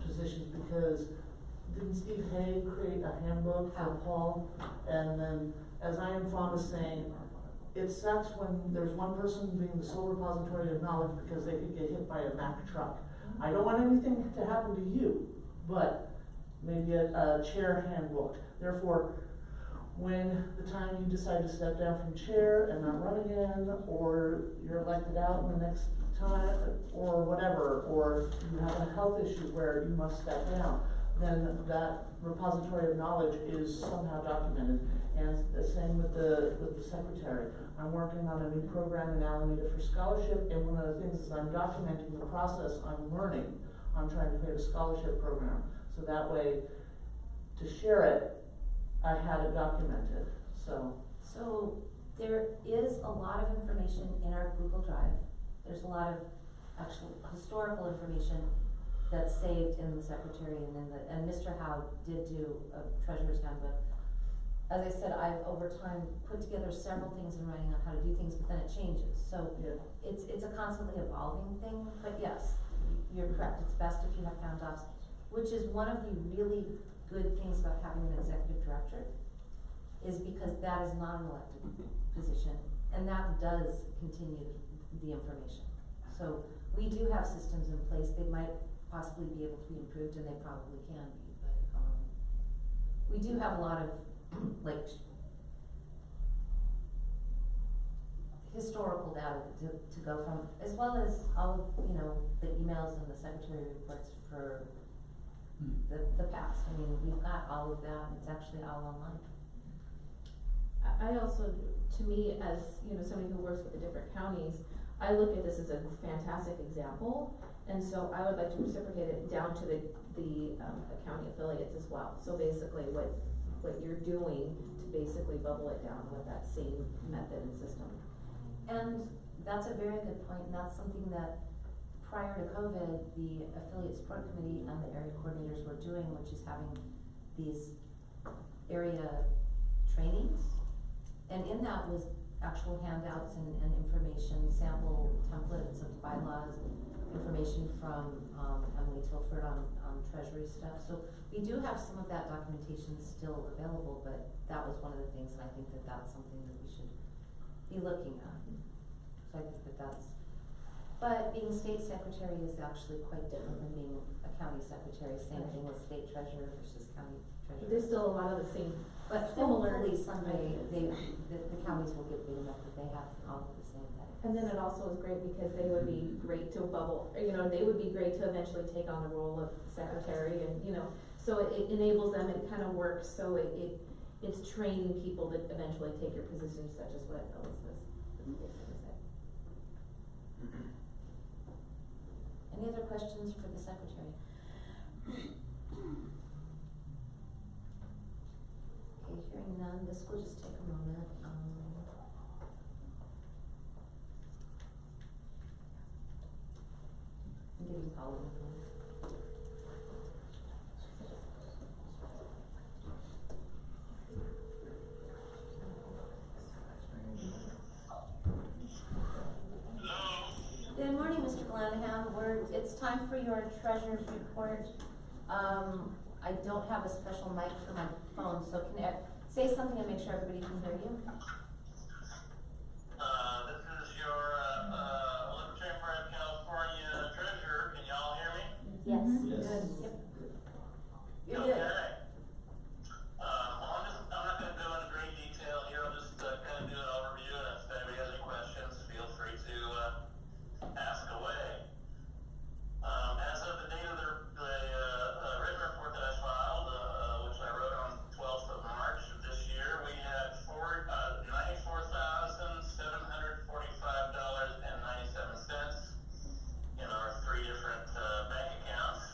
Speaker 5: positions? Because didn't Steve Hay create a handbook for Paul? And then, as I am fond of saying, it sucks when there's one person being the sole repository of knowledge because they could get hit by a Mack truck. I don't want anything to happen to you, but maybe a chair handbook. Therefore, when the time you decide to step down from chair and not run again, or you're elected out in the next time, or whatever, or you have a health issue where you must step down, then that repository of knowledge is somehow documented. And the same with the secretary. I'm working on a new program in Alameda for scholarship, and one of the things is I'm documenting the process I'm learning. I'm trying to create a scholarship program, so that way, to share it, I had it documented. So
Speaker 2: there is a lot of information in our Google Drive. There's a lot of actual historical information that's saved in the secretary and and Mr. Howe did do a treasurer's handbook. As I said, I've over time put together several things in writing on how to do things, but then it changes, so
Speaker 5: Yeah.
Speaker 2: it's a constantly evolving thing, but yes, you're correct, it's best if you have town docs, which is one of the really good things about having an executive director, is because that is not an elected position, and that does continue the information. So we do have systems in place, they might possibly be able to be improved, and they probably can be, but, we do have a lot of, like, historical data to go from, as well as all of, the emails and the secretary reports for the past. I mean, we've got all of that, and it's actually all online.
Speaker 10: I also, to me, as, somebody who works with the different counties, I look at this as a fantastic example, and so I would like to reciprocate it down to the county affiliates as well. So basically, what you're doing to basically bubble it down with that same method and system.
Speaker 2: And that's a very good point, and that's something that prior to COVID, the affiliate support committee and the area coordinators were doing, which is having these area trainings. And in that was actual handouts and information, sample templates of bylaws, information from, Emily Tilford on treasury stuff. So we do have some of that documentation still available, but that was one of the things, and I think that that's something that we should be looking at. So I think that that's, but being state secretary is actually quite different than being a county secretary. Same thing with state treasurer versus county treasurer.
Speaker 10: There's still a lot of the same,
Speaker 2: But
Speaker 10: similar
Speaker 2: hopefully someday
Speaker 10: ideas.
Speaker 2: the counties will get big enough that they have all of the same thing.
Speaker 10: And then it also is great because they would be great to bubble, they would be great to eventually take on the role of secretary and, so it enables them, it kind of works, so it's training people that eventually take your positions, such as what Elizabeth basically said.
Speaker 2: Any other questions for the secretary? Okay, hearing none, this will just take a moment. I'm getting called in. Good morning, Mr. Glanahan. It's time for your treasurer's report. I don't have a special mic for my phone, so can I say something and make sure everybody can hear you?
Speaker 11: This is your Libertarian California treasurer. Can y'all hear me?
Speaker 2: Yes.
Speaker 3: Yes.
Speaker 2: Good. Yep. You're good.
Speaker 11: Okay. I'm not going to go into great detail here. I'll just kind of do an overview, and if anybody has any questions, feel free to ask away. As of the date of the written report that I filed, which I wrote on 12th of March of this year, we had $94,745.97 in our three different bank accounts.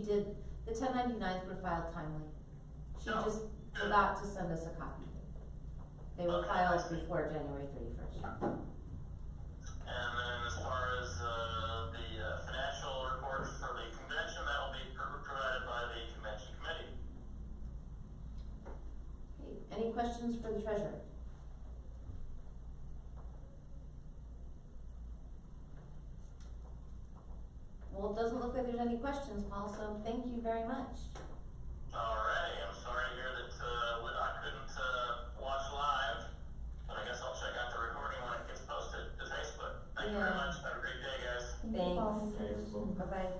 Speaker 2: did, the 1099s were filed timely. She
Speaker 11: No.
Speaker 2: just forgot to send us a copy. They were
Speaker 11: Okay,
Speaker 2: filed
Speaker 11: I see.
Speaker 2: before January 31st.
Speaker 11: And then as far as the financial reports for the convention, that will be provided by the convention committee.
Speaker 2: Okay, any questions for the treasurer? Well, it doesn't look like there's any questions, Paul, so thank you very much.
Speaker 11: Alrighty, I'm sorry to hear that I couldn't watch live, but I guess I'll check out the recording when it gets posted to Facebook. Thank you very
Speaker 2: Yeah.
Speaker 11: much. Have a great day, guys.
Speaker 2: Thanks.
Speaker 1: Thanks.
Speaker 2: Bye-bye.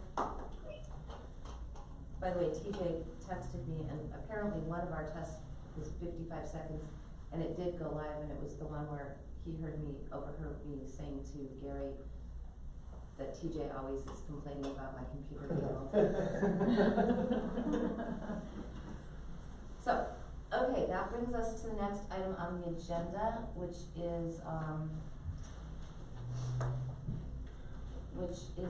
Speaker 2: By the way, TJ texted me, and apparently one of our tests was 55 seconds, and it did go live, and it was the one where he overheard me saying to Gary that TJ always is complaining about my computer bill. So, okay, that brings us to the next item on the agenda, which is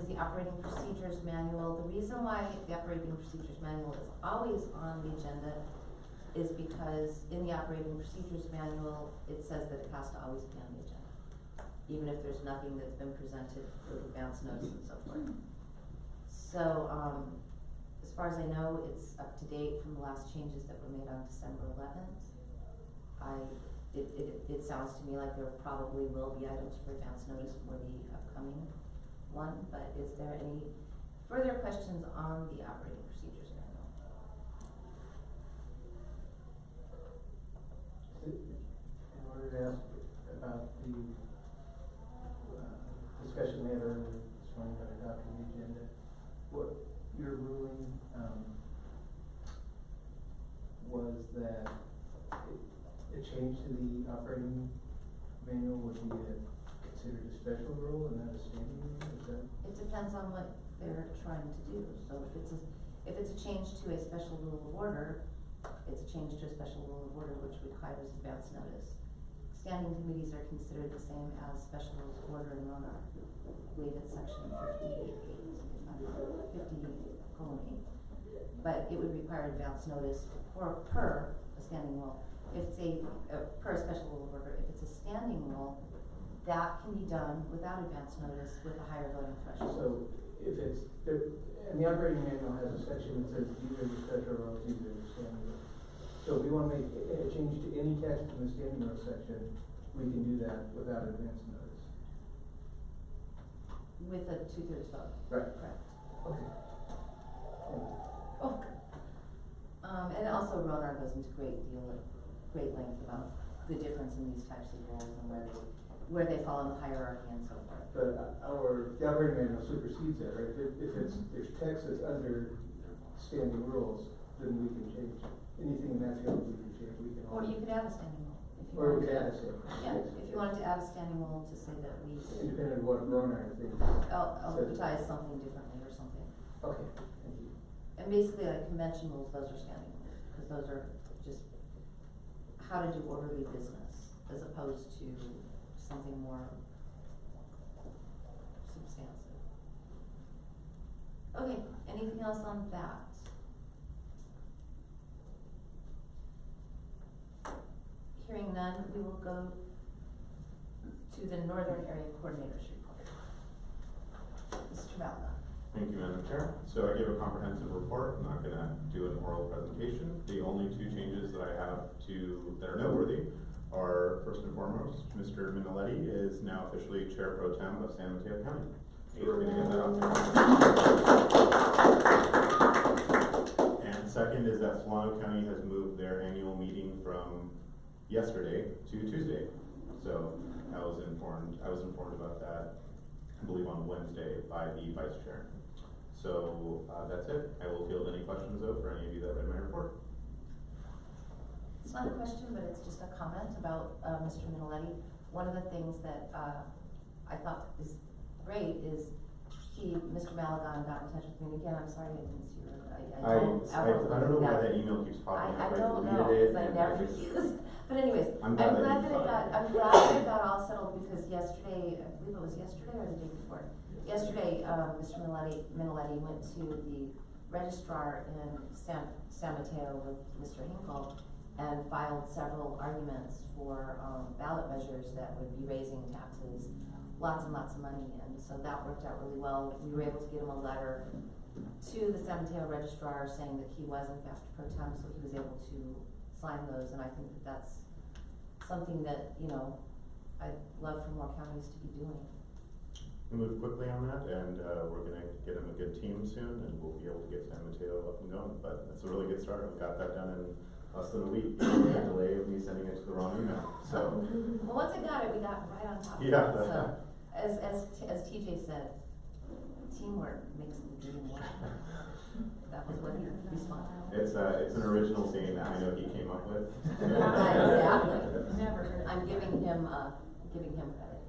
Speaker 2: the operating procedures manual. The reason why the operating procedures manual is always on the agenda is because in the operating procedures manual, it says that it has to always be on the agenda, even if there's nothing that's been presented with advance notice and so forth. So, as far as I know, it's up to date from the last changes that were made on December 11th. It sounds to me like there probably will be items for advance notice for the upcoming one, but is there any further questions on the operating procedures manual?
Speaker 12: In order to ask about the discussion we had earlier this morning about adopting the agenda, what your ruling was that a change to the operating manual would be considered a special rule and not a standing rule? Is that?
Speaker 2: It depends on what they're trying to do. So if it's a change to a special rule of order, it's a change to a special rule of order which requires advance notice. Standing committees are considered the same as special rules of order in Roanoke. I believe it's section 58, 50:8. But it would require advance notice per a standing rule. If it's per a special rule of order, if it's a standing rule, that can be done without advance notice with a higher voting threshold.
Speaker 12: So if it's, and the operating manual has a section that says either the special rules, either the standing rule. So if we want to make a change to any text in the standing rule section, we can do that without advance notice.
Speaker 2: With a 2/3 vote.
Speaker 12: Right.
Speaker 2: Correct.
Speaker 12: Okay. Thank you.
Speaker 2: Oh. And also Ronar goes into great length about the difference in these types of rules and where they fall in the hierarchy and so forth.
Speaker 12: But the operating manual supersedes that, right? If text is under standing rules, then we can change anything in that field. We can change. We can.
Speaker 2: Or you could add a standing rule if you
Speaker 12: Or
Speaker 2: wanted
Speaker 12: we could
Speaker 2: to.
Speaker 12: add a standing rule.
Speaker 2: Yeah, if you wanted to add a standing rule to say that we
Speaker 12: Independent of what Ronar thinks.
Speaker 2: alphabetize something differently or something.
Speaker 12: Okay. Thank you.
Speaker 2: And basically, like convention rules, those are standing rules, because those are just how to do orderly business, as opposed to something more substantive. Okay, anything else on that? Hearing none, we will go to the Northern Area Coordinators Report. Mr. Malva.
Speaker 1: Thank you, Madam Chair. So I gave a comprehensive report. I'm not gonna do an oral presentation. The only two changes that I have that are noteworthy are, first and foremost, Mr. Minnelletti is now officially Chair Pro Tem of San Mateo County. We're gonna get that out there. And second is that Solano County has moved their annual meeting from yesterday to Tuesday. So I was informed about that, I believe on Wednesday, by the Vice Chair. So that's it. I will field any questions though for any of you that read my report.
Speaker 2: It's not a question, but it's just a comment about Mr. Minnelletti. One of the things that I thought is great is Mr. Malagon got in touch with me. Again, I'm sorry I didn't see your,
Speaker 1: I don't know why that email keeps popping up.
Speaker 2: I don't know, because I never use. But anyways, I'm glad that it got all settled, because yesterday, I believe it was yesterday or the day before. Yesterday, Mr. Minnelletti went to the registrar in San Mateo with Mr. Hinkle and filed several arguments for, ballot measures that would be raising taxes, lots and lots of money, and so that worked out really well. We were able to get him a letter to the San Mateo registrar saying that he was in fact pro tem, so he was able to sign those, and I think that that's something that, you know, I'd love for more counties to be doing.
Speaker 1: We moved quickly on that, and we're gonna get him a good team soon, and we'll be able to get San Mateo up and going, but it's a really good start. We got that done in less than a week. The delay of me sending it to the wrong email, so.
Speaker 2: Well, once I got it, we got right on top of it.
Speaker 1: Yeah.
Speaker 2: So, as TJ said, teamwork makes the dream work. That was what he responded.
Speaker 1: It's an original saying that I know he came up with.
Speaker 2: Exactly.
Speaker 10: Never heard of
Speaker 2: I'm
Speaker 10: that.
Speaker 2: giving him credit.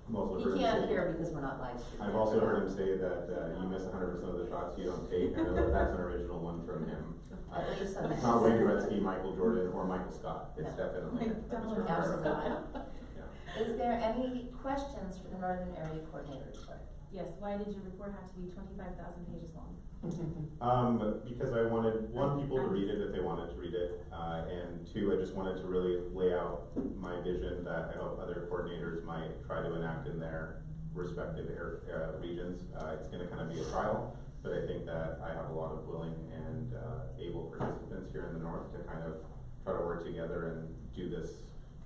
Speaker 1: I'm also
Speaker 2: He
Speaker 1: heard him
Speaker 2: can't
Speaker 1: say-
Speaker 2: hear because we're not live streaming.
Speaker 1: I've also heard him say that you miss 100% of the shots you don't take. I know that that's an original one from him.
Speaker 2: I believe so.
Speaker 1: It's not Wayne Gretzky, Michael Jordan, or Michael Scott. It's definitely.
Speaker 2: Absolutely.
Speaker 1: Yeah.
Speaker 2: Is there any questions for the Northern Area Coordinator report?
Speaker 10: Yes, why did your report have to be 25,000 pages long?
Speaker 1: Because I wanted, one, people to read it if they wanted to read it, and two, I just wanted to really lay out my vision that I hope other coordinators might try to enact in their respective regions. It's gonna kind of be a trial, but I think that I have a lot of willing and able participants here in the north to kind of try to work together and do this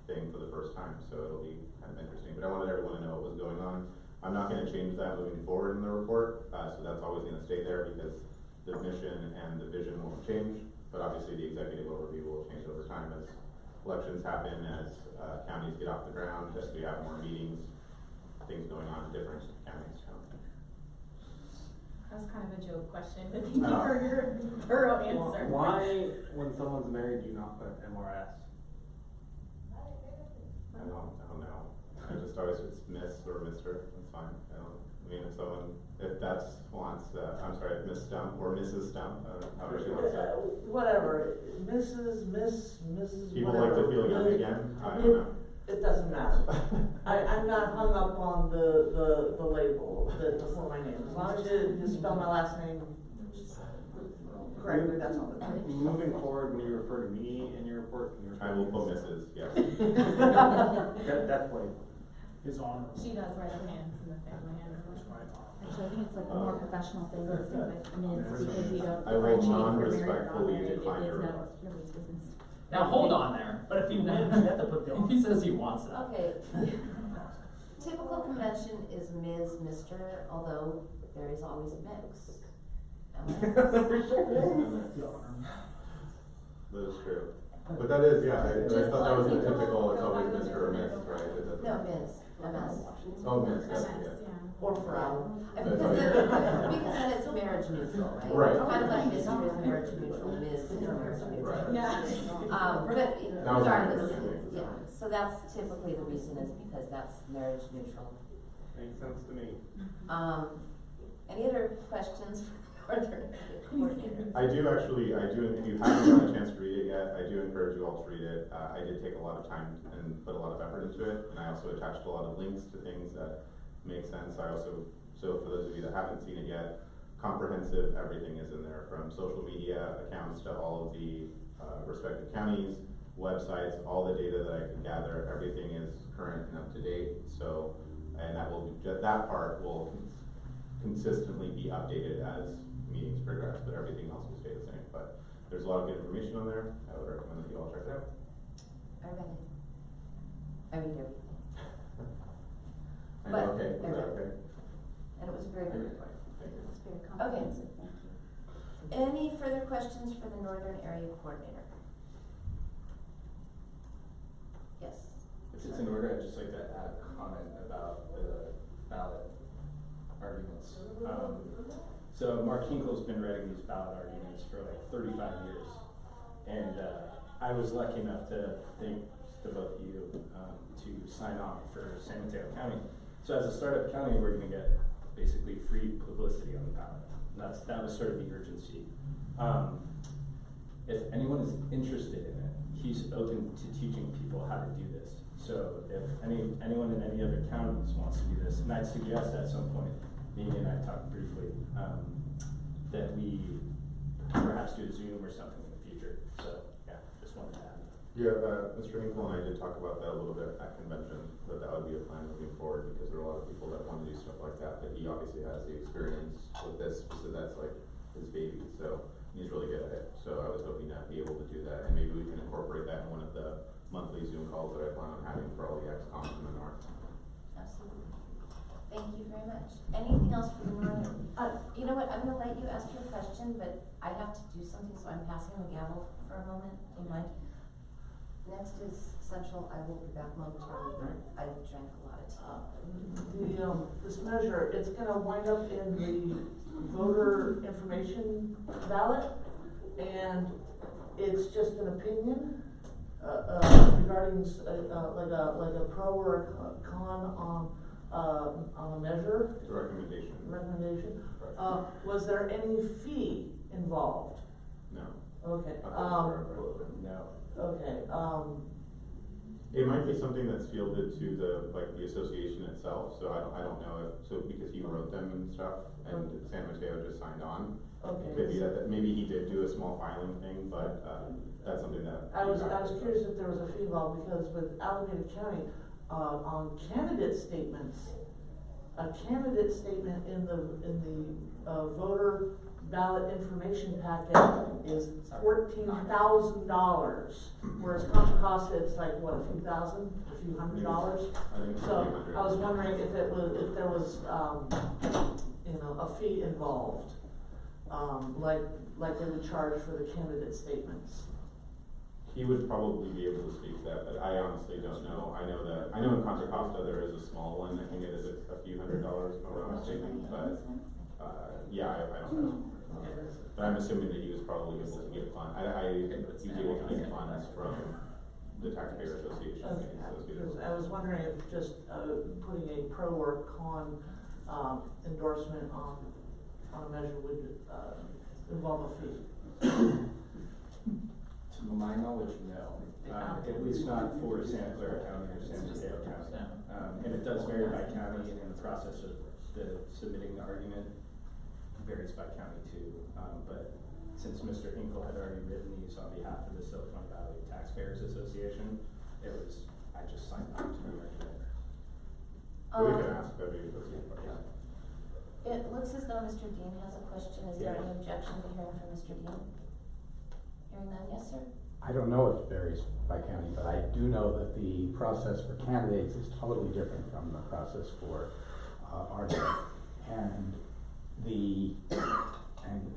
Speaker 1: thing for the first time, so it'll be kind of interesting. But I wanted everyone to know what was going on. I'm not gonna change that moving forward in the report, so that's always gonna stay there because the mission and the vision won't change, but obviously the executive overview will change over time as elections happen, as counties get off the ground, as we have more meetings, things going on in different counties.
Speaker 10: That was kind of a joke question, but thank you for your thorough answer.
Speaker 9: Why, when someone's married, do you not put MRS?
Speaker 1: I don't know. I just always, it's Miss or Mr. That's fine. I mean, if that's wants, if Miss Stump or Mrs. Stump, I don't know how she wants that.
Speaker 5: Whatever, Mrs.
Speaker 1: People
Speaker 5: whatever.
Speaker 1: like to feel young again. I don't know.
Speaker 5: It doesn't matter. I'm not hung up on the label that before my name. As long as you spell my last name correctly, that's all that matters.
Speaker 9: Moving forward, when you refer to me in your report, can you refer
Speaker 1: I
Speaker 9: to
Speaker 1: will put
Speaker 9: Mrs.?
Speaker 1: Mrs. Yes.
Speaker 9: That's what.
Speaker 6: His honor.
Speaker 10: She does write her hands in the family handbook.
Speaker 13: Actually, I think it's like a more professional thing to say like Ms. because we don't
Speaker 1: I will
Speaker 13: differentiate for married or
Speaker 1: non-respectfully
Speaker 13: unmarried.
Speaker 1: decline
Speaker 13: It is
Speaker 1: your
Speaker 13: none
Speaker 1: request.
Speaker 13: of nobody's business.
Speaker 7: Now hold on there.
Speaker 6: But if he wins, you have to put Bill.
Speaker 7: He says he wants it.
Speaker 2: Okay. Typical convention is Ms., Mr., although there is always a mix.
Speaker 1: That is true. But that is, yeah, I thought that was the typical, it's always Mr. or Miss, right? It doesn't-
Speaker 2: No, Ms., MS.
Speaker 1: Oh, Miss, yes,
Speaker 10: MS,
Speaker 1: yeah.
Speaker 10: yeah.
Speaker 5: Or Frau.
Speaker 2: Because then it's marriage neutral, right?
Speaker 1: Right.
Speaker 2: Kind of like Mr. is marriage neutral, Ms. is marriage neutral.
Speaker 1: Right.
Speaker 10: Yeah.
Speaker 2: But
Speaker 1: That was
Speaker 2: regardless,
Speaker 1: interesting.
Speaker 2: yeah, so that's typically the reason is because that's marriage neutral.
Speaker 9: Makes sense to me.
Speaker 2: Any other questions for the Northern Coordinator?
Speaker 1: I do, if you haven't gotten a chance to read it yet, I do encourage you all to read it. I did take a lot of time and put a lot of effort into it, and I also attached a lot of links to things that make sense. So for those of you that haven't seen it yet, comprehensive, everything is in there, from social media accounts to all of the respective counties, websites, all the data that I could gather, everything is current and up to date. So, and that part will consistently be updated as meetings progress, but everything else will stay the same. But there's a lot of good information on there. I would recommend that you all check it out.
Speaker 2: I read it. I read it.
Speaker 1: I
Speaker 2: But
Speaker 1: know, okay, was
Speaker 2: they're
Speaker 1: that
Speaker 2: good.
Speaker 1: okay?
Speaker 2: And it was a very good report.
Speaker 1: Thank you.
Speaker 13: It's very comprehensive, thank you.
Speaker 2: Any further questions for the Northern Area Coordinator? Yes.
Speaker 14: If it's in order, I'd just like to add a comment about the ballot arguments. So Mark Hinkle's been writing these ballot arguments for like 35 years. And I was lucky enough to thank the both of you to sign on for San Mateo County. So as a startup county, we're gonna get basically free publicity on the ballot. And that was sort of the urgency. If anyone is interested in it, he's open to teaching people how to do this. So if anyone in any other counties wants to do this, and I'd suggest at some point, Mimi and I talked briefly, that we perhaps do Zoom or something in the future. So, yeah, just wanted to add.
Speaker 1: Yeah, Mr. Hinkle and I did talk about that a little bit at convention, that would be a plan moving forward, because there are a lot of people that want to do stuff like that, but he obviously has the experience with this, so that's like his baby, so he's really good at it. So I was hoping to be able to do that, and maybe we can incorporate that in one of the monthly Zoom calls that I plan on having for all the ExComs in the north.
Speaker 2: Absolutely. Thank you very much. Anything else for the north? You know what, I'm gonna let you ask your question, but I have to do something, so I'm passing the gavel for a moment, do you mind? Next is Central. I will be back momentarily. I drank a lot of tea.
Speaker 5: This measure, it's gonna wind up in the voter information ballot, and it's just an opinion, regarding, like a pro or a con on a measure.
Speaker 1: It's a recommendation.
Speaker 5: Recommendation.
Speaker 1: Right.
Speaker 5: Was there any fee involved?
Speaker 1: No.
Speaker 5: Okay,
Speaker 14: No.
Speaker 5: okay,
Speaker 1: It might be something that's fielded to the association itself, so I don't know if, so because he wrote them and stuff, and San Mateo just signed on.
Speaker 5: okay.
Speaker 1: Could be that maybe he did do a small filing thing, but, that's something that.
Speaker 5: I was curious if there was a fee involved, because with Alameda County, on candidate statements, a candidate statement in the voter ballot information packet is $14,000, whereas Contra Costa, it's like, what, a few thousand, a few $100s?
Speaker 1: I think it's
Speaker 5: So,
Speaker 1: 300.
Speaker 5: I was wondering if there was, a fee involved, like they would charge for the candidate statements.
Speaker 1: He would probably be able to speak to that, but I honestly don't know. I know in Contra Costa there is a small one. I think it is a few $100s, if I'm not mistaken, but, yeah, I don't know. But I'm assuming that he was probably able to get funds. He was able to get funds from the Taxpayer Association.
Speaker 5: Okay, I was wondering if just, putting a pro or con, endorsement on a measure would, involve a fee.
Speaker 14: To my knowledge, no. At least not for Santa Clara County or San Mateo County. And it does vary by county, and the process of submitting the argument varies by county too. But since Mr. Hinkle had already written these on behalf of the Silicon Valley Taxpayers Association, I just signed on to the argument.
Speaker 1: We can ask Debbie.
Speaker 2: It looks as though Mr. Dean has a question. Is there any objection to hearing from Mr. Dean? Hearing none, yes, sir?
Speaker 3: I don't know if it varies by county, but I do know that the process for candidates is totally different from the process for argument. And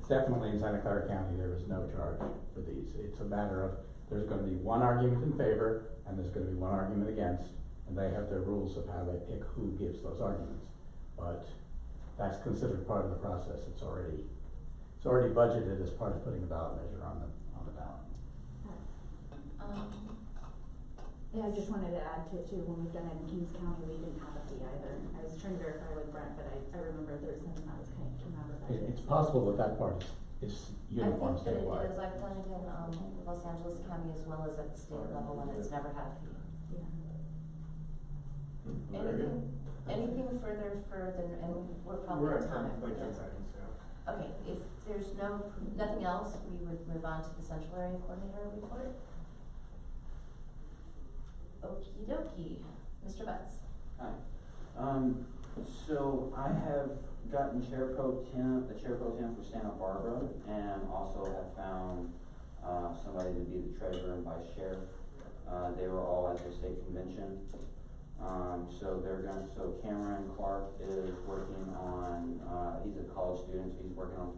Speaker 3: definitely in Santa Clara County, there is no charge for these. It's a matter of, there's gonna be one argument in favor, and there's gonna be one argument against, and they have their rules of how they pick who gives those arguments. But that's considered part of the process. It's already budgeted as part of putting a ballot measure on the ballot.
Speaker 13: Yeah, I just wanted to add to too, when we've done it in Kings County, we didn't have a fee either. I was trying to verify with Brent, but I remember there was something that was came out of that.
Speaker 3: It's possible that part is uniform
Speaker 2: I think that
Speaker 3: statewide.
Speaker 2: it is. I've done it in Los Angeles County as well as at the state level, and it's never had a fee.
Speaker 13: Yeah.
Speaker 2: Anything further and we're probably at time.
Speaker 9: Like 10 seconds, yeah.
Speaker 2: Okay, if there's nothing else, we would move on to the Central Area Coordinator report. Okie dokie, Mr. Butts.
Speaker 15: Hi. So I have gotten the chair pro temp for Santa Barbara, and also have found somebody to be the treasurer and vice chair. They were all at the state convention. So Cameron Clark is working on, he's a college student, so he's working on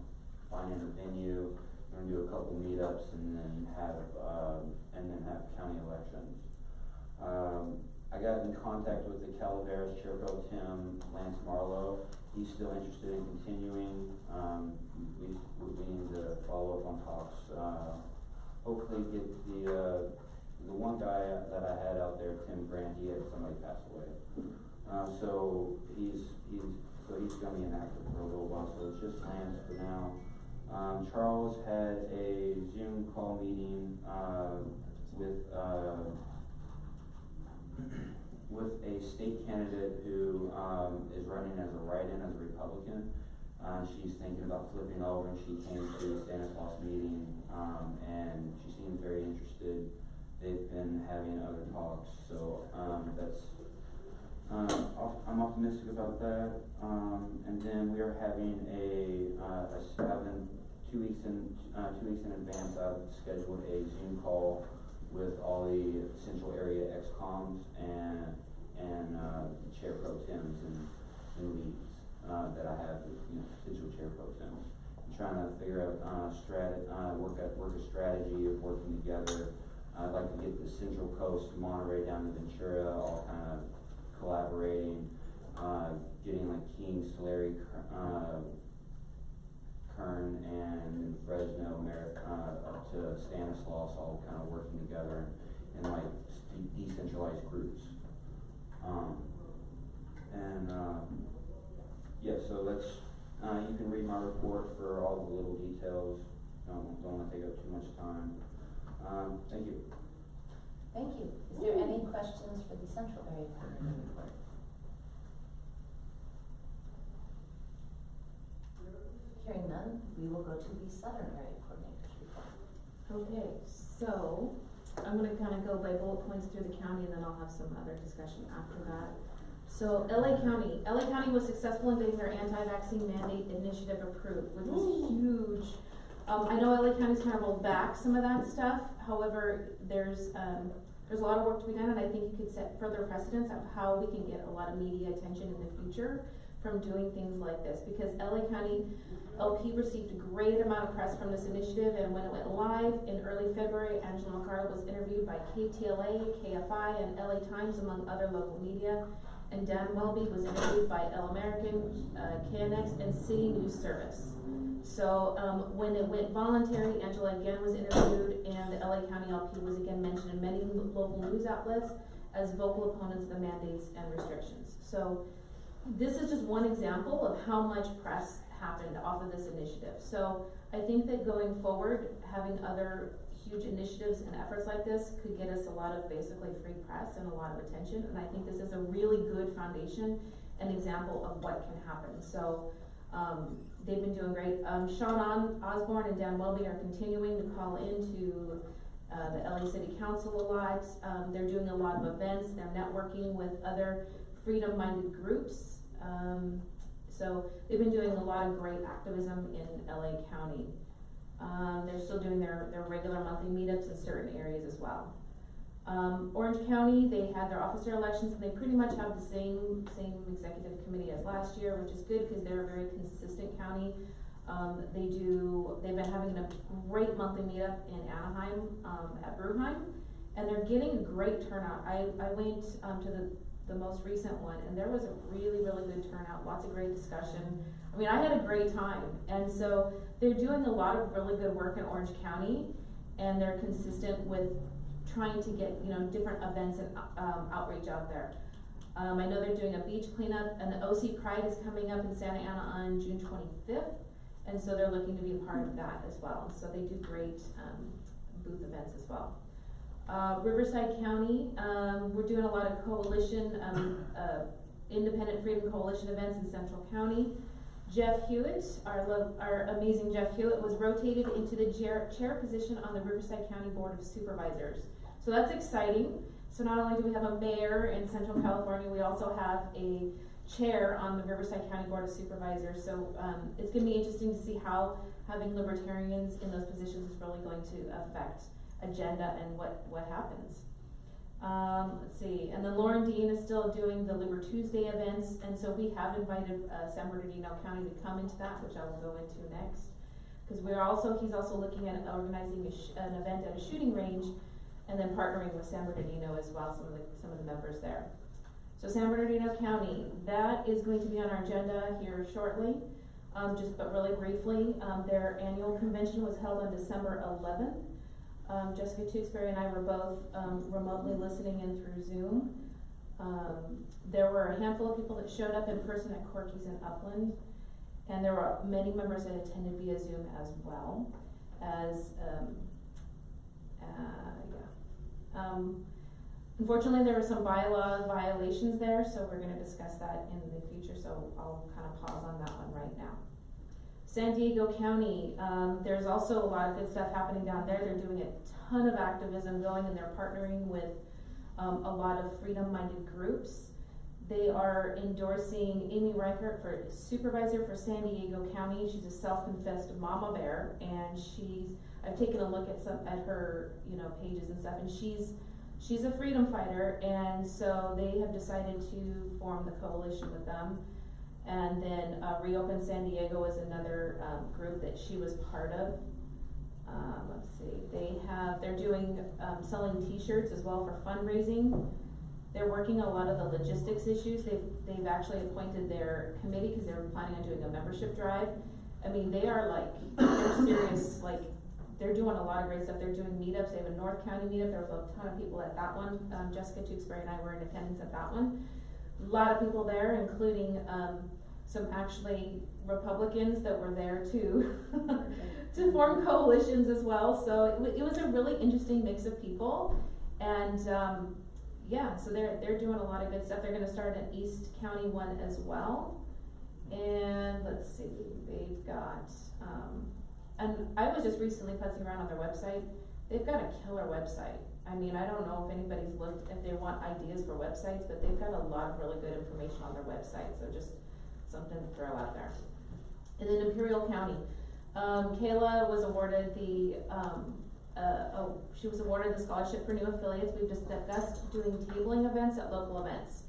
Speaker 15: finding a venue. We're gonna do a couple meetups and then have county elections. I got in contact with the Calaveras Chair Pro Tem, Lance Marlowe. He's still interested in continuing. We need to follow up on talks. Hopefully get the one guy that I had out there, Tim Grant, he had somebody pass away. So he's gonna be inactive for a little while, so it's just Lance for now. Charles had a Zoom call meeting with a state candidate who is running as a write-in as a Republican. She's thinking about flipping over, and she came to the Stanislaus meeting, and she seems very interested. They've been having other talks, so I'm optimistic about that. And then we are having I've been 2 weeks in advance. I've scheduled a Zoom call with all the central area ExComs and chair pro tems and leads that I have, potential chair pro tems. I'm trying to figure out work a strategy of working together. I'd like to get the Central Coast, Monterey down to Ventura, all kind of collaborating, getting like King, Tulare, Kern, and Fresno, up to Stanislaus, all kind of working together in like decentralized groups. So let's, you can read my report for all the little details. Don't want to take up too much time. Thank you.
Speaker 2: Thank you. Is there any questions for the Central Area Coordinator report? Hearing none, we will go to the Southern Area Coordinator's report.
Speaker 10: Okay, so I'm gonna kind of go by bullet points through the county, and then I'll have some other discussion after that. So LA County was successful in getting their anti-vaccine mandate initiative approved, which was huge. I know LA County's kind of rolled back some of that stuff. However, there's a lot of work to be done, and I think you could set further precedents of how we can get a lot of media attention in the future from doing things like this, because LA County LP received a great amount of press from this initiative, and when it went live in early February, Angela McCarter was interviewed by KTLA, KFI, and LA Times, among other local media, and Dan Welby was interviewed by El American, KNX, and City News Service. So when it went voluntary, Angela again was interviewed, and the LA County LP was again mentioned in many local news outlets as vocal opponents of the mandates and restrictions. So this is just one example of how much press happened off of this initiative. So I think that going forward, having other huge initiatives and efforts like this could get us a lot of basically free press and a lot of attention. And I think this is a really good foundation and example of what can happen. So they've been doing great. Sean Osborne and Dan Welby are continuing to call into the LA City Council a lot. They're doing a lot of events. They're networking with other freedom-minded groups. So they've been doing a lot of great activism in LA County. They're still doing their regular monthly meetups in certain areas as well. Orange County, they had their officer elections, and they pretty much have the same executive committee as last year, which is good because they're a very consistent county. They've been having a great monthly meetup in Anaheim, at Bruheim, and they're getting a great turnout. I went to the most recent one, and there was a really, really good turnout, lots of great discussion. I mean, I had a great time, and so they're doing a lot of really good work in Orange County, and they're consistent with trying to get, different events and outreach out there. I know they're doing a beach cleanup, and the OC Pride is coming up in Santa Ana on June 25th, and so they're looking to be a part of that as well. So they do great booth events as well. Riverside County, we're doing a lot of coalition, independent freedom coalition events in Central County. Jeff Hewitt, our amazing Jeff Hewitt, was rotated into the chair position on the Riverside County Board of Supervisors. So that's exciting. So not only do we have a mayor in Central California, we also have a chair on the Riverside County Board of Supervisors. So it's going to be interesting to see how having libertarians in those positions is really going to affect agenda and what happens. Let's see, and then Lauren Dean is still doing the Liber Tuesday events, and so we have invited San Bernardino County to come into that, which I will go into next, because he's also looking at organizing an event at a shooting range, and then partnering with San Bernardino as well, some of the members there. So San Bernardino County, that is going to be on our agenda here shortly. But really briefly, their annual convention was held on December 11th. Jessica Tewksbury and I were both remotely listening in through Zoom. There were a handful of people that showed up in person at Corky's in Upland, and there were many members that attended via Zoom as well. Unfortunately, there were some bylaw violations there, so we're going to discuss that in the future, so I'll kind of pause on that one right now. San Diego County, there's also a lot of good stuff happening down there. They're doing a ton of activism going, and they're partnering with a lot of freedom-minded groups. They are endorsing Amy Reichert for supervisor for San Diego County. She's a self-confessed mama bear, and I've taken a look at her, pages and stuff, and she's a freedom fighter, and so they have decided to form the coalition with them. And then Reopen San Diego is another group that she was part of. Let's see, they're doing selling T-shirts as well for fundraising. They're working on a lot of the logistics issues. They've actually appointed their committee because they were planning on doing a membership drive. I mean, they're serious, they're doing a lot of great stuff. They're doing meetups. They have a North County meetup. There was a ton of people at that one. Jessica Tewksbury and I were in attendance at that one. A lot of people there, including some actually Republicans that were there to form coalitions as well. So it was a really interesting mix of people, and so they're doing a lot of good stuff. They're going to start an East County one as well, and let's see, they've got and I was just recently putzing around on their website. They've got a killer website. I mean, I don't know if anybody's looked, if they want ideas for websites, but they've got a lot of really good information on their website, so just something to throw out there. And then Imperial County. Kayla was awarded she was awarded the scholarship for new affiliates. We've discussed doing tabling events at local events.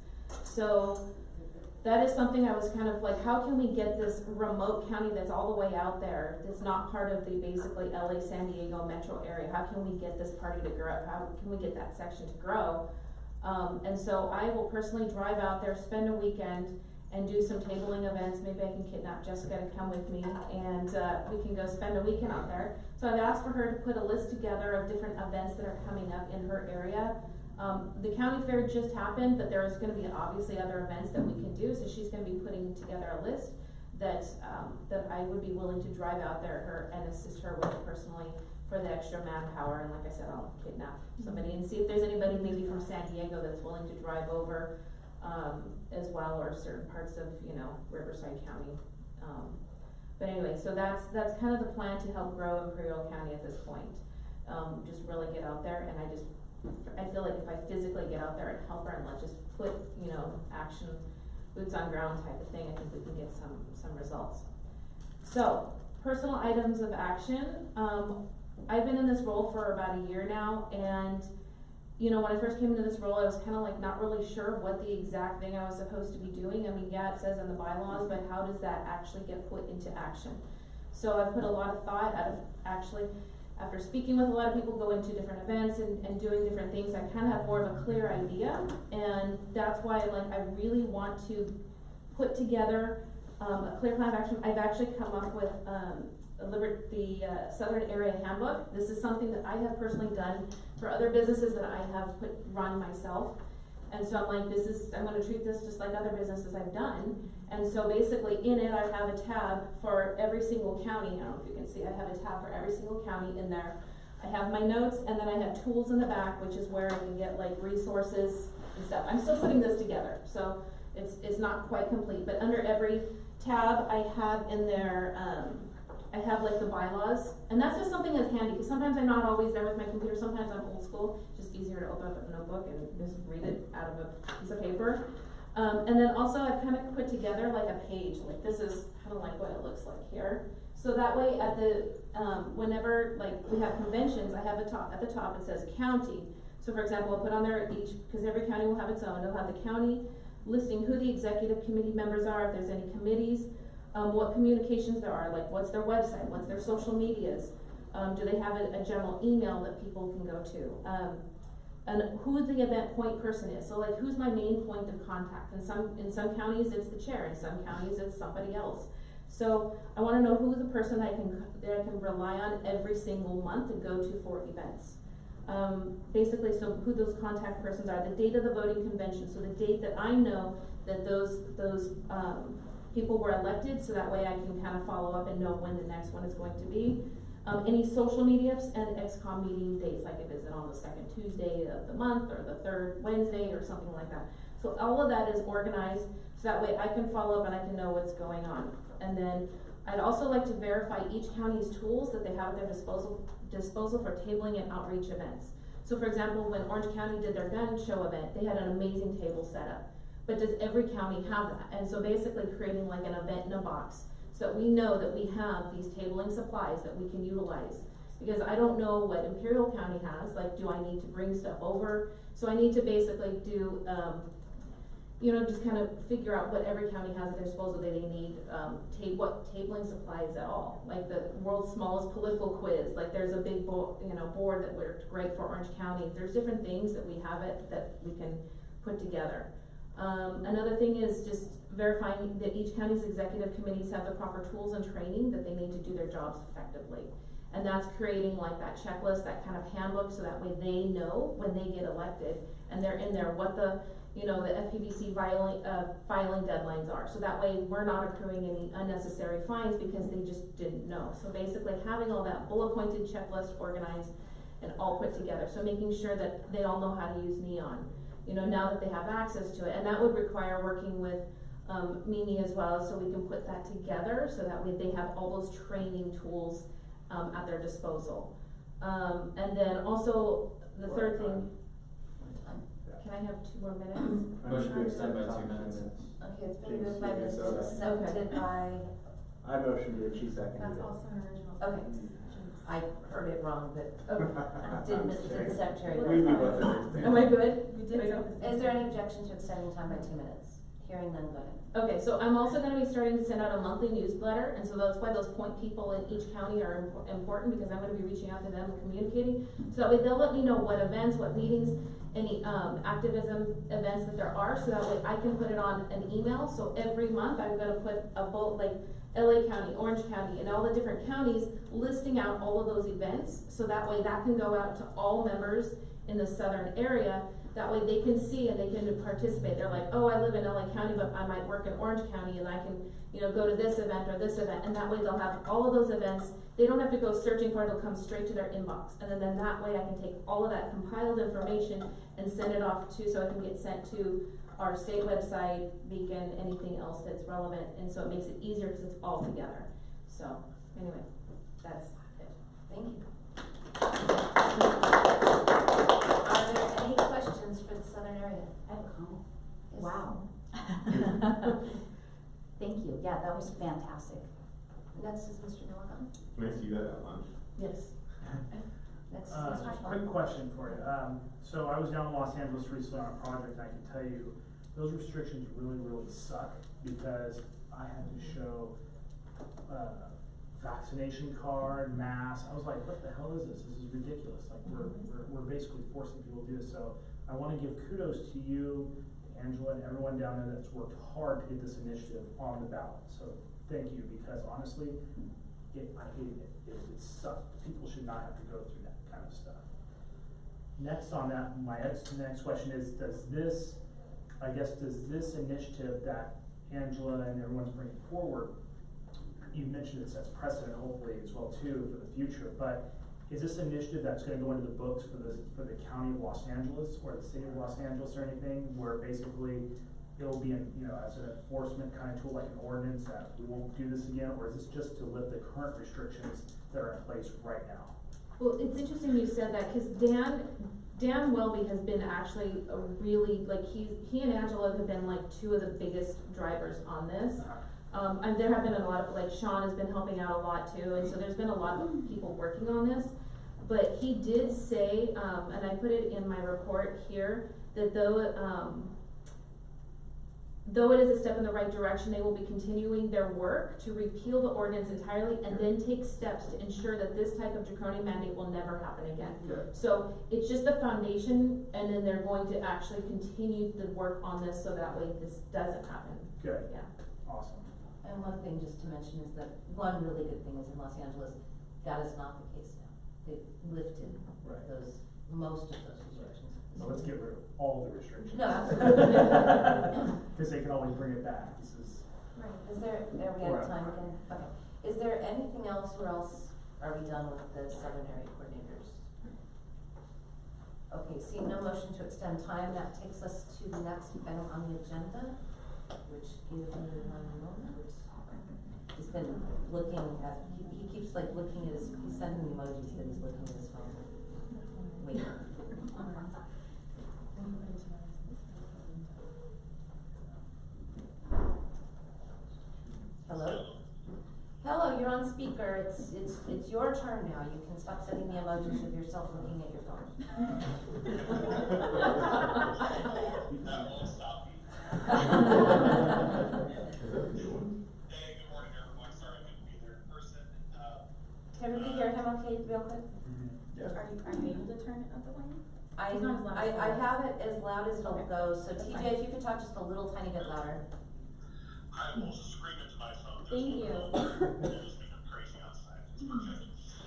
Speaker 10: So that is something I was kind of like, how can we get this remote county that's all the way out there, that's not part of the basically LA, San Diego metro area, how can we get this party to grow? How can we get that section to grow? And so I will personally drive out there, spend a weekend, and do some tabling events. Maybe I can kidnap Jessica to come with me, and we can go spend a weekend out there. So I've asked for her to put a list together of different events that are coming up in her area. The county fair just happened, but there is going to be obviously other events that we can do, so she's going to be putting together a list that I would be willing to drive out there and assist her with personally for the extra manpower. And like I said, I'll kidnap somebody and see if there's anybody maybe from San Diego that's willing to drive over as well, or certain parts of Riverside County. But anyway, so that's kind of the plan to help grow Imperial County at this point. Just really get out there, and I feel like if I physically get out there and help her and let's just put, action, boots on ground type of thing, I think we can get some results. So, personal items of action. I've been in this role for about a year now, and when I first came into this role, I was kind of like not really sure what the exact thing I was supposed to be doing. I mean, yeah, it says in the bylaws, but how does that actually get put into action? So I've put a lot of thought after speaking with a lot of people, going to different events and doing different things, I kind of have more of a clear idea, and that's why I really want to put together a clear plan of action. I've actually come up with the Southern Area Handbook. This is something that I have personally done for other businesses that I have run myself, and so I'm like, I'm going to treat this just like other businesses I've done. And so basically in it, I have a tab for every single county. I don't know if you can see, I have a tab for every single county in there. I have my notes, and then I have tools in the back, which is where I can get resources and stuff. I'm still putting this together, so it's not quite complete, but under every tab I have in there, I have the bylaws, and that's just something that's handy, because sometimes I'm not always there with my computer. Sometimes I'm old school, just easier to open up a notebook and just read it out of a piece of paper. And then also I've kind of put together a page, this is kind of what it looks like here. So that way at the, whenever we have conventions, I have at the top it says county. So for example, I'll put on there because every county will have its own. It'll have the county listing who the executive committee members are, if there's any committees, what communications there are, what's their website, what's their social medias, do they have a general email that people can go to, and who the event point person is. So who's my main point of contact? In some counties it's the chair, in some counties it's somebody else. So I want to know who the person that I can rely on every single month to go to for events. Basically, so who those contact persons are, the date of the voting convention, so the date that I know that those people were elected, so that way I can kind of follow up and know when the next one is going to be. Any social meetups and ExCom meeting dates, if it's on the second Tuesday of the month or the third Wednesday or something like that. So all of that is organized, so that way I can follow up and I can know what's going on. And then I'd also like to verify each county's tools that they have at their disposal for tabling and outreach events. So for example, when Orange County did their gun show event, they had an amazing table set up. But does every county have that? And so basically creating like an event in a box, so that we know that we have these tabling supplies that we can utilize. Because I don't know what Imperial County has, like do I need to bring stuff over? So I need to basically do, just kind of figure out what every county has at their disposal that they need, what tabling supplies at all. Like the world's smallest political quiz, like there's a big board that worked great for Orange County. There's different things that we have that we can put together. Another thing is just verifying that each county's executive committees have the proper tools and training that they need to do their jobs effectively. And that's creating like that checklist, that kind of handbook, so that way they know when they get elected and they're in there what the FPBC filing deadlines are. So that way we're not accruing any unnecessary fines because they just didn't know. So basically having all that bullet pointed checklist organized and all put together. So making sure that they all know how to use Neon, now that they have access to it. And that would require working with Mimi as well, so we can put that together so that way they have all those training tools at their disposal. And then also the third thing, can I have 2 more minutes?
Speaker 7: Motion to extend by 2 minutes.
Speaker 2: Okay, it's been moved by Mrs. seconded by,
Speaker 9: I motioned it, she seconded it.
Speaker 10: That's also an original.
Speaker 2: okay, I heard it wrong, but, did the secretary?
Speaker 9: We both understand.
Speaker 10: Am I good?
Speaker 2: Is there any objection to extending time by 2 minutes? Hearing none, go ahead.
Speaker 10: Okay, so I'm also gonna be starting to send out a monthly newsletter, and so that's why those point people in each county are important, because I'm gonna be reaching out to them and communicating. So that way they'll let me know what events, what meetings, any activism events that there are, so that way I can put it on an email. So every month I'm gonna put a bullet, like LA County, Orange County, and all the different counties listing out all of those events, so that way that can go out to all members in the southern area. That way they can see and they can participate. They're like, oh, I live in LA County, but I might work in Orange County, and I can, go to this event or this event, and that way they'll have all of those events. They don't have to go searching for it, it'll come straight to their inbox. And then that way I can take all of that compiled information and send it off so it can get sent to our state website, Beacon, anything else that's relevant, and so it makes it easier because it's all together. So, anyway, that's it.
Speaker 2: Thank you. Are there any questions for the southern area?
Speaker 13: I have a comment.
Speaker 2: Yes.
Speaker 13: Wow. Thank you. Yeah, that was fantastic.
Speaker 2: Next is Mr. Milligan.
Speaker 1: Can I see that at lunch?
Speaker 2: Yes. Next is Mr. Schwab.
Speaker 16: Quick question for you. So I was down in Los Angeles recently on a project, and I can tell you, those restrictions really, really suck, because I had to show vaccination card, mask. I was like, what the hell is this? This is ridiculous. Like we're basically forcing people to do this. So I want to give kudos to you, Angela, and everyone down there that's worked hard to get this initiative on the ballot. So thank you, because honestly, I hated it. It sucked. People should not have to go through that kind of stuff. Next on that, my next question is, does this initiative that Angela and everyone's bringing forward, you mentioned it sets precedent hopefully as well too for the future, but is this initiative that's going to go into the books for the county of Los Angeles or the city of Los Angeles or anything, where basically it'll be as an enforcement kind of tool, like an ordinance that we won't do this again, or is this just to lift the current restrictions that are in place right now?
Speaker 10: Well, it's interesting you said that, because Dan Welby has been actually a really, like, he and Angela have been like 2 of the biggest drivers on this. And there have been a lot of, like, Sean has been helping out a lot too, and so there's been a lot of people working on this. But he did say, and I put it in my report here, that though it is a step in the right direction, they will be continuing their work to repeal the ordinance entirely and then take steps to ensure that this type of draconian mandate will never happen again.
Speaker 9: Good.
Speaker 10: So it's just the foundation, and then they're going to actually continue the work on this so that way this doesn't happen.
Speaker 16: Good.
Speaker 10: Yeah.
Speaker 16: Awesome.
Speaker 2: And one thing just to mention is that one really good thing is in Los Angeles, that is not the case now. They lifted most of those restrictions.
Speaker 16: So let's get rid of all the restrictions.
Speaker 2: No, absolutely.
Speaker 16: Because they can always bring it back. This is
Speaker 2: Right. Is there, are we out of time again? Okay. Is there anything else, or else are we done with the southern area coordinators? Okay, seeing no motion to extend time, that takes us to the next item on the agenda. which give me 1 moment. He's been looking at, he keeps like looking at his, he's sending me emojis that he's looking at his phone. Wait. Hello? Hello, you're on speaker. It's your turn now. You can stop sending me emojis of yourself looking at your phone.
Speaker 11: That won't stop me. Hey, good morning, everyone. Sorry I couldn't be there in person.
Speaker 2: Can we hear him okay real quick?
Speaker 10: Are you able to turn it up the way?
Speaker 2: I have it as loud as it'll go, so
Speaker 10: That's
Speaker 2: TJ,
Speaker 10: fine.
Speaker 2: if you could talk just a little tiny bit louder.
Speaker 11: I will scream into my phone.
Speaker 10: Thank you.
Speaker 11: It'll just become crazy outside. It's perfect. So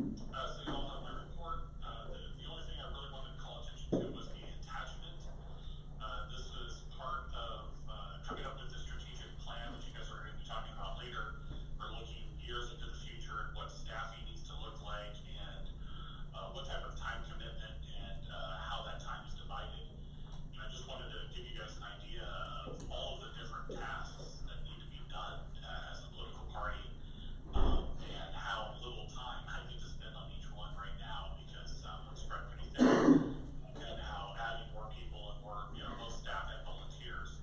Speaker 11: you all have my report. The only thing I really wanted to call attention to was the attachment. This is part of coming up with the strategic plan that you guys are going to be talking about later. We're looking years into the future and what staffing needs to look like and what type of time commitment and how that time is divided. And I just wanted to give you guys an idea of all of the different tasks that need to be done as a political party, and how little time I need to spend on each one right now because we're spread pretty thin, and how adding more people and more, both staff and volunteers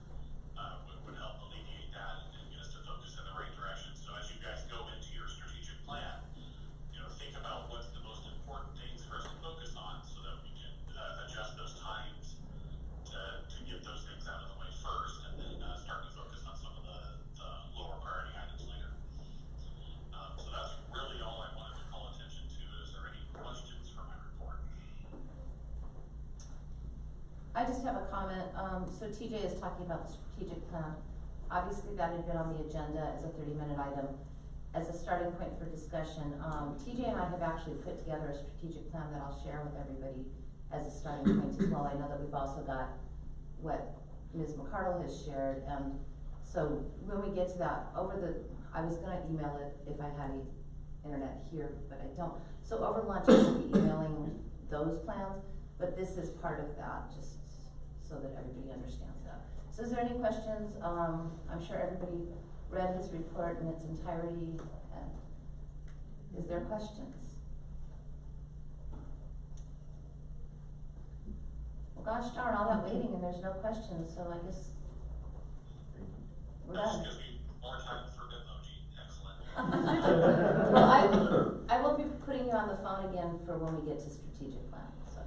Speaker 11: would help alleviate that and get us to focus in the right direction. So as you guys go into your strategic plan, think about what's the most important things for us to focus on so that we can adjust those times to get those things out of the way first and then start to focus on some of the lower priority items later. So that's really all I wanted to call attention to. Is there any questions for my report?
Speaker 2: I just have a comment. So TJ is talking about the strategic plan. Obviously, that had been on the agenda as a 30-minute item. As a starting point for discussion, TJ and I have actually put together a strategic plan that I'll share with everybody as a starting point as well. I know that we've also got what Ms. McCardle has shared, and so when we get to that, I was gonna email it if I had internet here, but I don't. So over lunch, I will be emailing those plans, but this is part of that, just so that everybody understands that. So is there any questions? I'm sure everybody read his report in its entirety, and is there questions? Well, gosh darn, all that waiting and there's no questions, so I guess we're done.
Speaker 11: That just gives me more time for Bitmoji. Excellent.
Speaker 2: Well, I will be putting you on the phone again for when we get to strategic plan, so.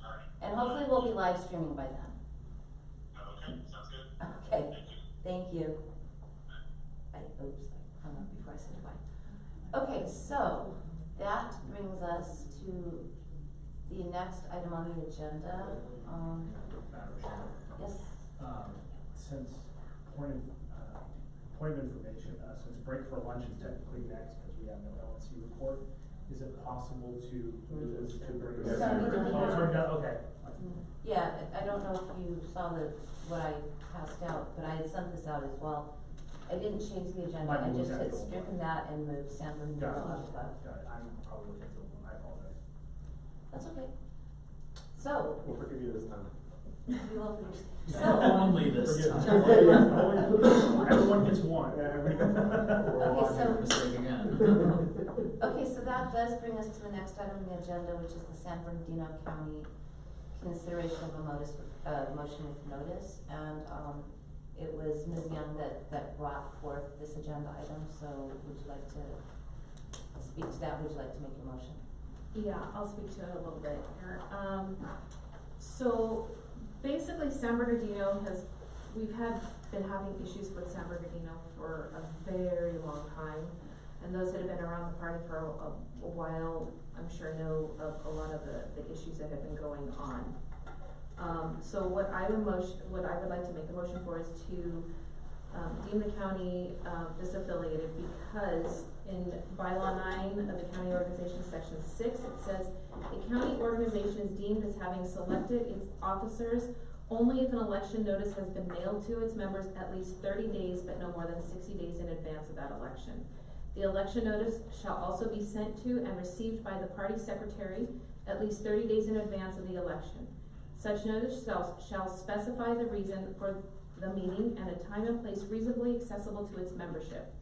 Speaker 11: All right.
Speaker 2: And hopefully we'll be live streaming by then.
Speaker 11: Okay, sounds good.
Speaker 2: Okay,
Speaker 11: Thank you.
Speaker 2: thank you. I hung up before I said goodbye. Okay, so that brings us to the next item on the agenda. Yes.
Speaker 16: Since point of information, since break for lunch is technically next because we have no LNC report, is it possible to move this to break?
Speaker 2: It's already done.
Speaker 16: Oh, it's already done, okay.
Speaker 2: Yeah, I don't know if you saw what I passed out, but I had sent this out as well. I didn't change the agenda, I just hit stricken that and moved San Bernardino up above.
Speaker 16: Got it, I'm probably looking at the one, I apologize.
Speaker 2: That's okay. So,
Speaker 9: We'll forgive you this time.
Speaker 2: we will finish. So,
Speaker 3: Only this time.
Speaker 16: Everyone gets one.
Speaker 3: Mistake again.
Speaker 2: okay, so that does bring us to the next item on the agenda, which is the San Bernardino County consideration of a motion with notice, and it was Ms. Young that brought forth this agenda item, so would you like to speak to that? Would you like to make a motion?
Speaker 10: Yeah, I'll speak to it a little bit here. So basically San Bernardino we've been having issues with San Bernardino for a very long time. And those that have been around the party for a while, I'm sure know of a lot of the issues that have been going on. So what I would like to make a motion for is to deem the county disaffiliated, because in bylaw 9 of the county organization section 6, it says the county organization is deemed as having selected its officers only if an election notice has been mailed to its members at least 30 days but no more than 60 days in advance of that election. The election notice shall also be sent to and received by the party secretary at least 30 days in advance of the election.
Speaker 17: Such notice shall specify the reason for the meeting and a time and place reasonably accessible to its membership.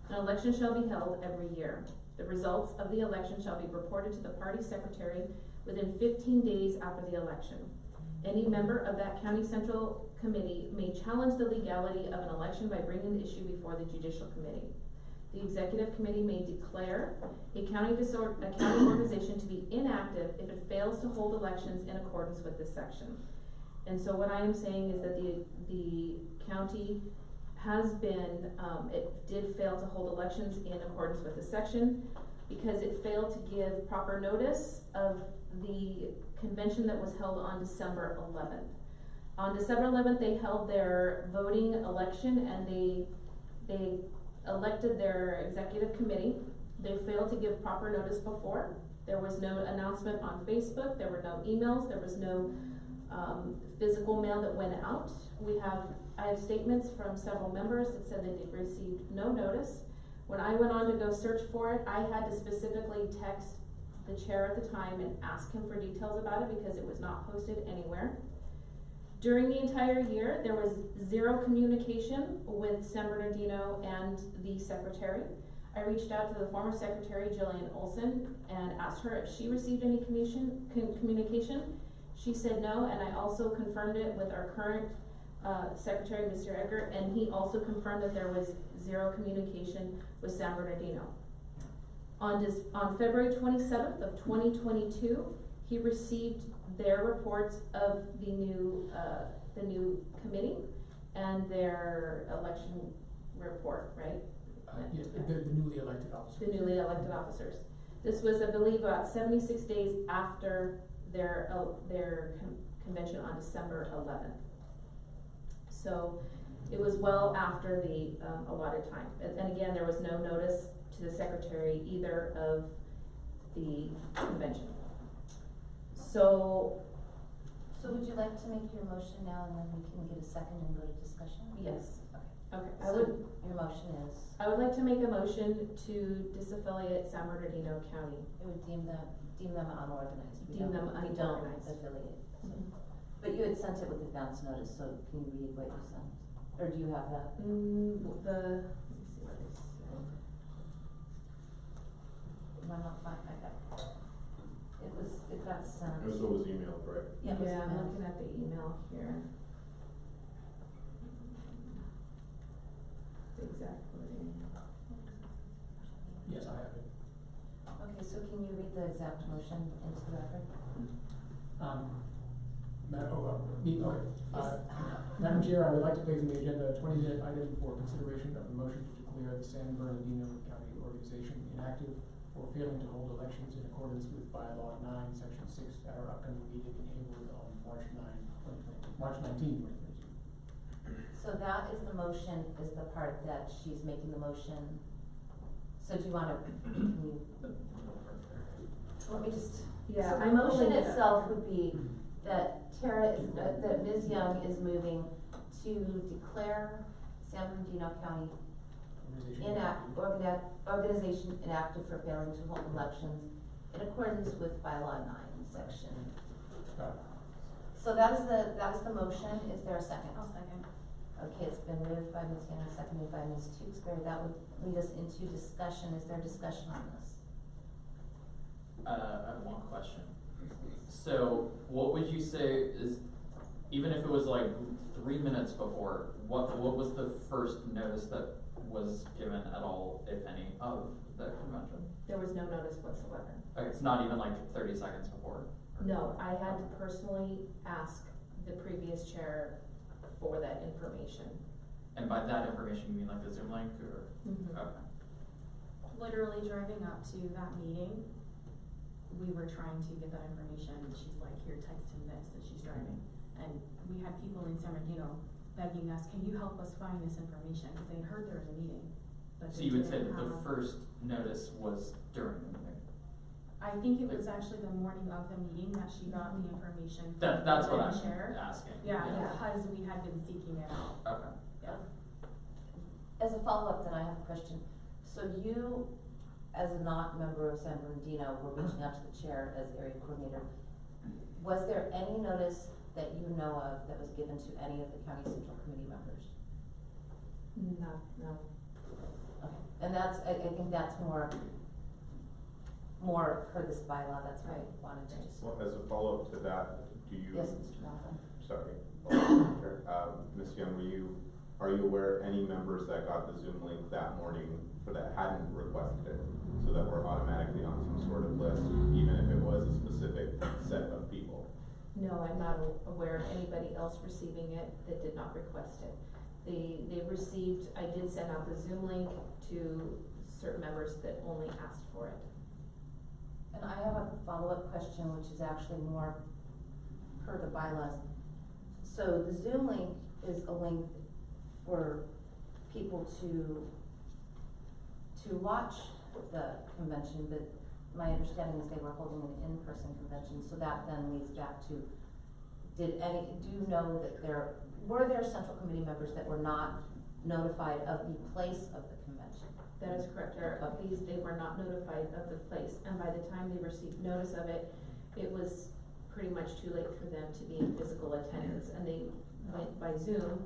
Speaker 17: An election shall be held every year. The results of the election shall be reported to the party secretary within 15 days after the election. Any member of that county central committee may challenge the legality of an election by bringing the issue before the judicial committee. The executive committee may declare a county organization to be inactive if it fails to hold elections in accordance with this section. And so what I am saying is that the county has been, it did fail to hold elections in accordance with this section because it failed to give proper notice of the convention that was held on December 11th. On December 11th, they held their voting election and they elected their executive committee. They failed to give proper notice before. There was no announcement on Facebook, there were no emails, there was no physical mail that went out. I have statements from several members that said that they received no notice. When I went on to go search for it, I had to specifically text the chair at the time and ask him for details about it because it was not posted anywhere. During the entire year, there was zero communication with San Bernardino and the secretary. I reached out to the former secretary, Jillian Olson, and asked her if she received any communication. She said no, and I also confirmed it with our current secretary, Mr. Eggert, and he also confirmed that there was zero communication with San Bernardino. On February 27th of 2022, he received their reports of the new committee and their election report, right?
Speaker 6: Yes, the newly elected officers.
Speaker 17: The newly elected officers. This was, I believe, about 76 days after their convention on December 11th. So it was well after the allotted time. And again, there was no notice to the secretary either of the convention. So
Speaker 2: would you like to make your motion now and then we can get a second and go to discussion?
Speaker 17: yes. Okay.
Speaker 2: Your motion is?
Speaker 17: I would like to make a motion to disaffiliate San Bernardino County.
Speaker 2: It would deem them unorganized. We
Speaker 17: Deem them
Speaker 2: We don't
Speaker 17: unorganized.
Speaker 2: affiliate.
Speaker 17: Mhm.
Speaker 2: But you had sent it with advance notice, so can you read what you sent? Or do you have that?
Speaker 17: Let me see what I said.
Speaker 2: No, I'm not fine, I got it. It got sent.
Speaker 1: It was emailed, right?
Speaker 2: Yeah, it was
Speaker 17: Yeah, I'm
Speaker 2: emailed.
Speaker 17: looking at the email here. Exactly.
Speaker 6: Yes, I have it.
Speaker 2: Okay, so can you read the exact motion into the record?
Speaker 6: Madam Chair, I would like to place on the agenda a 20-minute item for consideration of the motion to declare the San Bernardino County organization inactive for failing to hold elections in accordance with Bylaw 9, Section 6 at our upcoming meeting in Hayward on March 19, 2022.
Speaker 2: So that is the motion, is the part that she's making the motion. So do you wanna, let me just,
Speaker 17: Yeah,
Speaker 2: so the
Speaker 17: I'm
Speaker 2: motion
Speaker 17: pulling it up.
Speaker 2: itself would be that that Ms. Young is moving to declare San Bernardino County organization inactive for failing to hold elections in accordance with Bylaw 9, Section. So that is the motion. Is there a second?
Speaker 10: I'll second.
Speaker 2: Okay, it's been moved by Ms. Young, seconded by Ms. Tewksbury. That would lead us into discussion. Is there discussion on this?
Speaker 7: I have one question. So, what would you say is, even if it was like 3 minutes before, what was the first notice that was given at all, if any, of the convention?
Speaker 17: There was no notice whatsoever.
Speaker 7: Okay, it's not even like 30 seconds before?
Speaker 17: No, I had to personally ask the previous chair for that information.
Speaker 7: And by that information, you mean like the Zoom link, or?
Speaker 17: Mhm.
Speaker 7: Okay.
Speaker 10: Literally driving up to that meeting, we were trying to get that information, and she's like, here, text him this, as she's driving. And we had people in San Bernardino begging us, can you help us find this information? Because they heard there was a meeting. But
Speaker 7: So
Speaker 10: they
Speaker 7: you would say
Speaker 10: didn't
Speaker 7: that the
Speaker 10: have-
Speaker 7: first notice was during the meeting?
Speaker 10: I think it was actually the morning of the meeting that she got the information. from
Speaker 7: That's
Speaker 10: the
Speaker 7: what I'm
Speaker 10: chair.
Speaker 7: asking.
Speaker 10: Yeah,
Speaker 17: Yeah.
Speaker 10: because we had been seeking it out.
Speaker 7: Okay.
Speaker 10: Yeah.
Speaker 2: As a follow-up, then I have a question. So you, as a not member of San Bernardino, were reaching out to the chair as area coordinator. Was there any notice that you know of that was given to any of the county central committee members?
Speaker 17: No.
Speaker 2: Okay, and that's, I think that's more per this bylaw, that's why I wanted to just.
Speaker 1: Well, as a follow-up to that, do you?
Speaker 2: Yes, Mr. Malcolm.
Speaker 1: Sorry. Ms. Young, are you aware any members that got the Zoom link that morning for that hadn't requested it, so that we're automatically on some sort of list, even if it was a specific set of people?
Speaker 17: No, I'm not aware of anybody else receiving it that did not request it. They received, I did send out the Zoom link to certain members that only asked for it.
Speaker 2: And I have a follow-up question, which is actually more per the bylaws. So the Zoom link is a link for people to watch the convention, but my understanding is they were holding an in-person convention, so that then leads back to, do you know that were there central committee members that were not notified of the place of the convention?
Speaker 17: That is correct. They were not notified of the place, and by the time they received notice of it, it was pretty much too late for them to be in physical attendance, and they went by Zoom,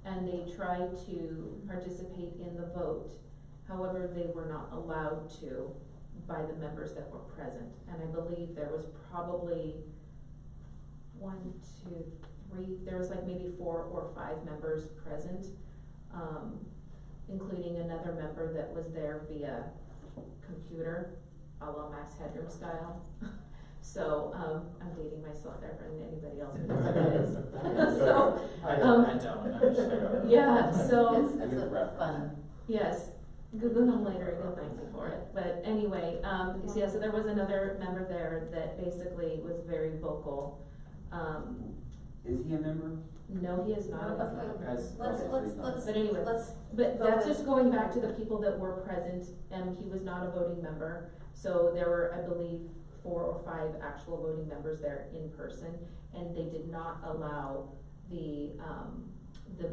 Speaker 17: and they tried to participate in the vote. However, they were not allowed to by the members that were present, and I believe there was probably 1, 2, 3, there was like maybe 4 or 5 members present, including another member that was there via computer, a la Max Headroom style. So, I'm dating myself there for anybody else who knows who that is. So,
Speaker 7: I don't.
Speaker 17: yeah, so.
Speaker 2: It's a fun.
Speaker 17: Yes, Google them later and you'll thank me for it. But anyway, so yeah, so there was another member there that basically was very vocal.
Speaker 15: Is he a member?
Speaker 17: No, he is not a member.
Speaker 2: Let's,
Speaker 17: But anyway, but that's just going back to the people that were present, and he was not a voting member. So there were, I believe, 4 or 5 actual voting members there in person, and they did not allow the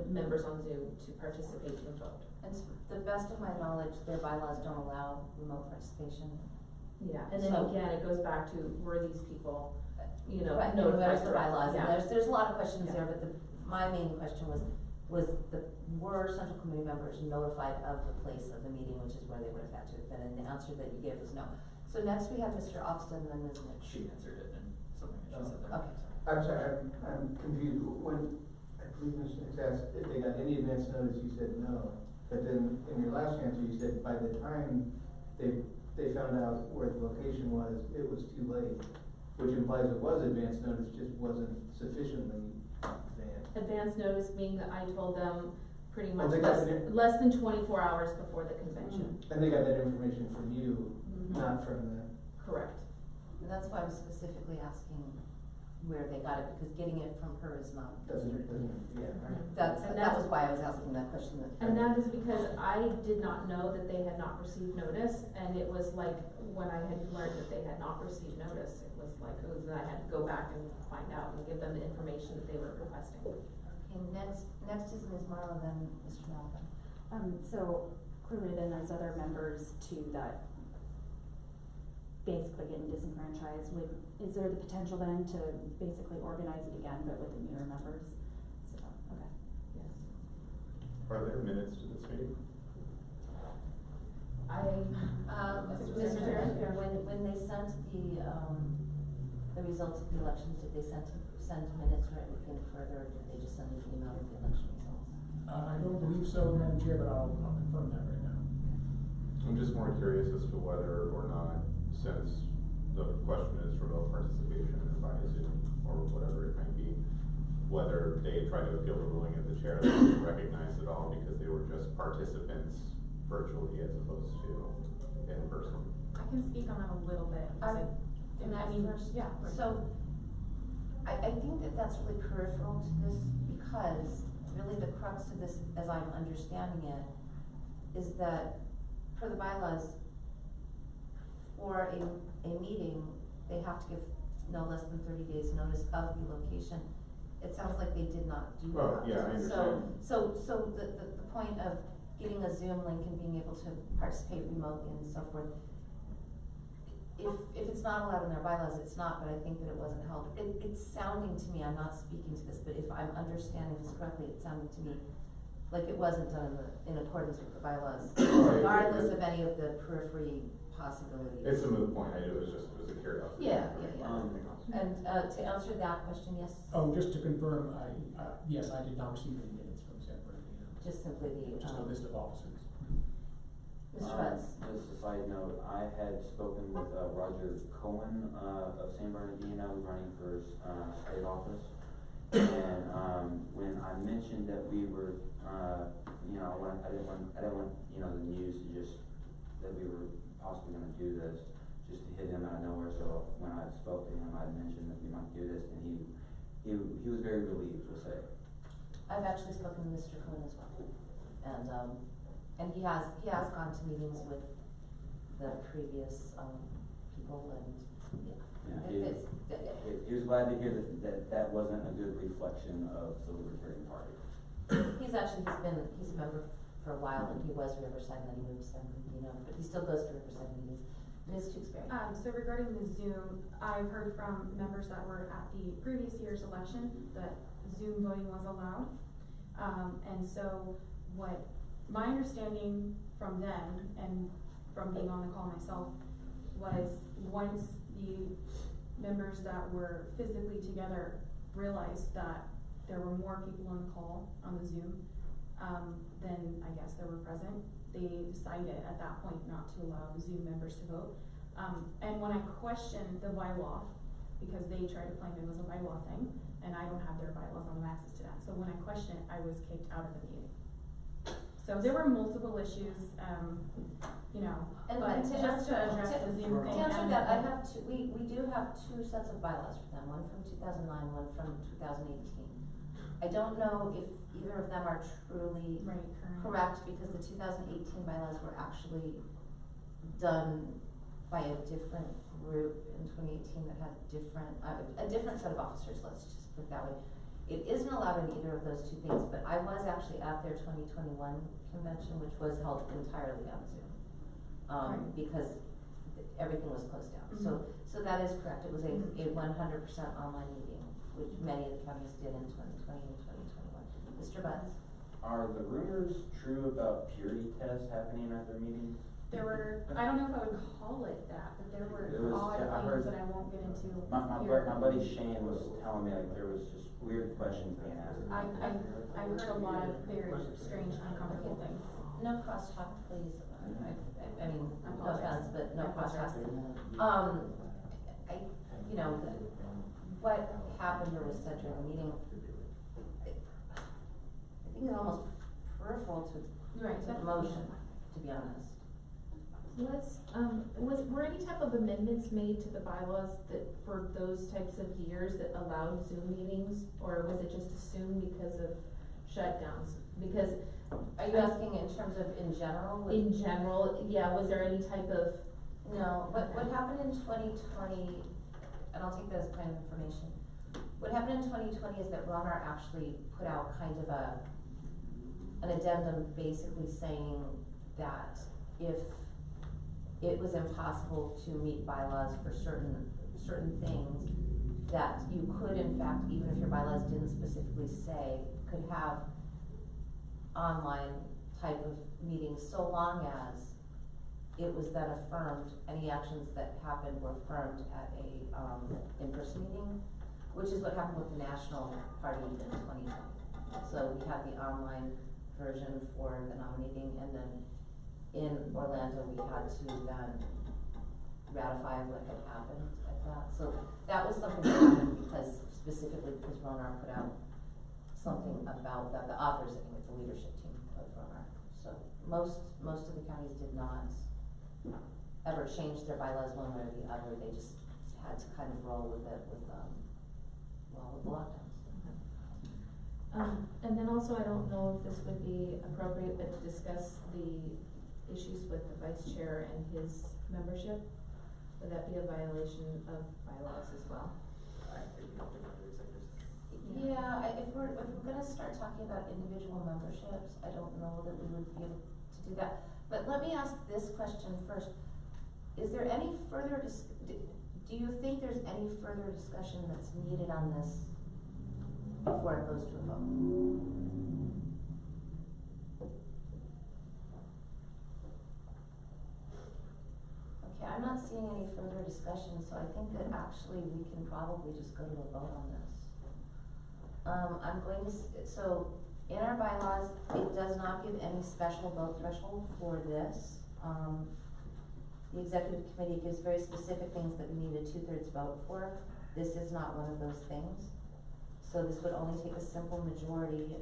Speaker 17: members on Zoom to participate and vote.
Speaker 2: And to the best of my knowledge, their bylaws don't allow remote participation.
Speaker 17: Yeah, and then again, it goes back to, were these people, you know,
Speaker 2: right,
Speaker 17: notified?
Speaker 2: there's the bylaws,
Speaker 17: Yeah.
Speaker 2: and there's a lot of questions
Speaker 17: Yeah.
Speaker 2: there, but my main question was were central committee members notified of the place of the meeting, which is where they would have had to have been, and the answer that you gave was no. So next we have Mr. Austin and then Ms. Mitch.
Speaker 7: She answered it in something that she said there.
Speaker 2: Okay.
Speaker 12: I'm sorry, I'm confused. When, I believe Ms. Nix asked if they got any advance notice, you said no. But then in your last answer, you said by the time they found out where the location was, it was too late. Which implies it was advance notice, just wasn't sufficiently advanced.
Speaker 17: Advance notice being that I told them pretty
Speaker 12: Well,
Speaker 17: much
Speaker 12: they got it.
Speaker 17: less than 24 hours before the convention.
Speaker 12: And they got that information from you,
Speaker 17: Mhm.
Speaker 12: not from them.
Speaker 17: Correct.
Speaker 2: And that's why I was specifically asking where they got it, because getting it from her is not.
Speaker 12: Doesn't, yeah.
Speaker 2: That was why I was asking that question.
Speaker 17: And that is because I did not know that they had not received notice, and it was like, when I had learned that they had not received notice, it was like, oh, then I had to go back and find out and give them the information that they were requesting.
Speaker 2: Okay, next is Ms. Marlowe, then Mr. Malcolm.
Speaker 13: So clearly then there's other members too that basically getting disenfranchised. Is there the potential then to basically organize it again, but with the newer members? So, okay.
Speaker 17: Yes.
Speaker 1: Are there minutes to this meeting?
Speaker 2: Mr. Chair, when they sent the results of the elections, did they send minutes or anything further, or did they just send an email with the election results?
Speaker 6: I don't believe so, Madam Chair, but I'll confirm that right now.
Speaker 1: I'm just more curious as to whether or not, since the question is remote participation by Zoom or whatever it might be, whether they tried to appeal the ruling of the chair that was recognized at all because they were just participants virtually as opposed to in person.
Speaker 10: I can speak on that a little bit. Yeah.
Speaker 2: So, I think that that's really peripheral to this, because really the crux of this, as I'm understanding it, is that per the bylaws, for a meeting, they have to give no less than 30 days notice of the location. It sounds like they did not do that.
Speaker 1: Oh, yeah, I understand.
Speaker 2: So the point of getting a Zoom link and being able to participate remotely and so forth, if it's not allowed in their bylaws, it's not, but I think that it wasn't held. It's sounding to me, I'm not speaking to this, but if I'm understanding this correctly, it's sounding to me like it wasn't done in accordance with the bylaws, regardless of any of the periphery possibilities.
Speaker 1: It's a moot point, it was a curiosity.
Speaker 2: Yeah.
Speaker 1: Anything else?
Speaker 2: And, to answer that question, yes?
Speaker 6: Oh, just to confirm, yes, I did not receive any minutes from San Bernardino.
Speaker 2: Just simply the,
Speaker 6: Just a list of officers.
Speaker 2: Mr. Rutz.
Speaker 15: Just a side note, I had spoken with Roger Cohen of San Bernardino, running for state office. And when I mentioned that we were, I didn't want the news to just that we were possibly going to do this, just to hit him out of nowhere. So when I spoke to him, I mentioned that we might do this, and he was very relieved, we'll say.
Speaker 2: I've actually spoken to Mr. Cohen as well, and he has gone to meetings with the previous people, and
Speaker 15: He was glad to hear that wasn't a good reflection of the Libertarian Party.
Speaker 2: he's a member for a while, and he was Riverside, and then he moved to San Bernardino, but he still goes to Riverside meetings. Ms. Tewksbury.
Speaker 10: So regarding the Zoom, I've heard from members that were at the previous year's election that Zoom voting was allowed. And so what my understanding from them and from being on the call myself was once the members that were physically together realized that there were more people on the call on the Zoom than I guess there were present, they decided at that point not to allow the Zoom members to vote. And when I questioned the bylaw, because they tried to claim it was a bylaw thing, and I don't have their bylaws, I don't have access to that. So when I questioned it, I was kicked out of the meeting. So there were multiple issues, but just to address the Zoom thing.
Speaker 2: To answer that, we do have two sets of bylaws for them, one from 2009, one from 2018. I don't know if either of them are truly correct, because the 2018 bylaws were actually done by a different group in 2018 that had a different set of officers, let's just put it that way. It isn't allowed in either of those two things, but I was actually at their 2021 convention, which was held entirely on Zoom, because everything was closed down. So that is correct. It was a 100% online meeting, which many of the counties did in 2020 and 2021. Mr. Bunce?
Speaker 15: Are the rumors true about purity tests happening at their meetings?
Speaker 10: There were, I don't know if I would call it that, but there were odd things that I won't get into
Speaker 15: My
Speaker 10: here.
Speaker 15: buddy Shane was telling me like there was just weird questions being asked.
Speaker 10: I've heard a lot of very strange, uncomfortable things.
Speaker 2: No crosstalk, please. I mean, no offense, but no crosstalk. What happened or was said during the meeting, I think is almost peripheral to the motion, to be honest.
Speaker 17: Were any type of amendments made to the bylaws that for those types of years that allowed Zoom meetings, or was it just assumed because of shutdowns? Because
Speaker 2: are you asking in terms of in general?
Speaker 17: In general, yeah. Was there any type of?
Speaker 2: No. What happened in 2020? And I'll take that as kind of information. What happened in 2020 is that Ronar actually put out kind of an addendum, basically saying that if it was impossible to meet bylaws for certain things, that you could, in fact, even if your bylaws didn't specifically say, could have online type of meetings, so long as it was then affirmed, any actions that happened were affirmed at a in-person meeting, which is what happened with the National Party in 2020. So we had the online version for the nominating, and then in Orlando, we had to then ratify what had happened at that. So that was something that happened specifically because Ronar put out something about that, the authors, I think, with the leadership team of Ronar. So most of the counties did not ever change their bylaws one way or the other. They just had to kind of roll with it with the lockdowns.
Speaker 17: And then also, I don't know if this would be appropriate, but to discuss the issues with the vice chair and his membership. Would that be a violation of bylaws as well?
Speaker 2: Yeah, if we're gonna start talking about individual memberships, I don't know that we would be able to do that. But let me ask this question first. is there any further do you think there's any further discussion that's needed on this before it goes to a vote? Okay, I'm not seeing any further discussion, so I think that actually we can probably just go to a vote on this. I'm going to, so in our bylaws, it does not give any special vote threshold for this. The executive committee gives very specific things that we need a 2/3 vote for. This is not one of those things. So this would only take a simple majority.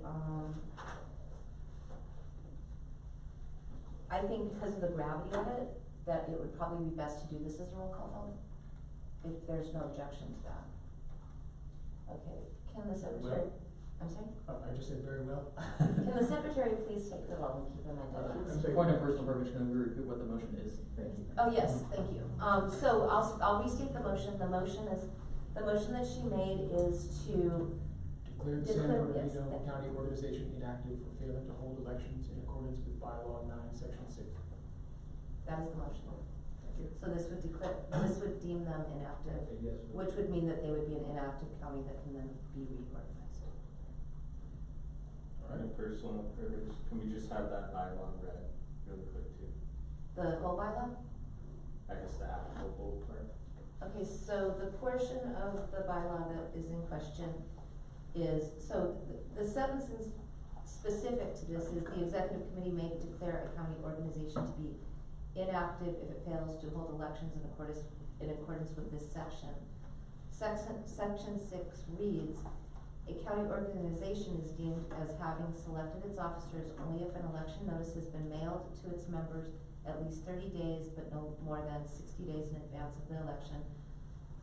Speaker 2: I think because of the gravity of it, that it would probably be best to do this as a roll call vote, if there's no objection to that. Okay, can the secretary, I'm sorry?
Speaker 6: I just said very well.
Speaker 2: Can the secretary please take the roll and keep in mind that?
Speaker 7: Point of personal privilege, can we repeat what the motion is?
Speaker 9: Thank you.
Speaker 2: Oh, yes, thank you. So I'll restate the motion. The motion that she made is to
Speaker 6: Declare the San Bernardino
Speaker 2: yes,
Speaker 6: County organization inactive for failing to hold elections in accordance with bylaw 9, section 6.
Speaker 2: that is the motion.
Speaker 6: Thank you.
Speaker 2: So this would deem them inactive,
Speaker 12: Yes.
Speaker 2: which would mean that they would be an inactive county that can then be reorganized.
Speaker 8: Point of personal privilege, can we just have that bylaw read really quick too?
Speaker 2: The whole bylaw?
Speaker 8: I guess the applicable part.
Speaker 2: Okay, so the portion of the bylaw that is in question is, so the sentence specific to this is the executive committee may declare a county organization to be inactive if it fails to hold elections in accordance with this section. Section 6 reads, a county organization is deemed as having selected its officers only if an election notice has been mailed to its members at least 30 days, but no more than 60 days in advance of the election.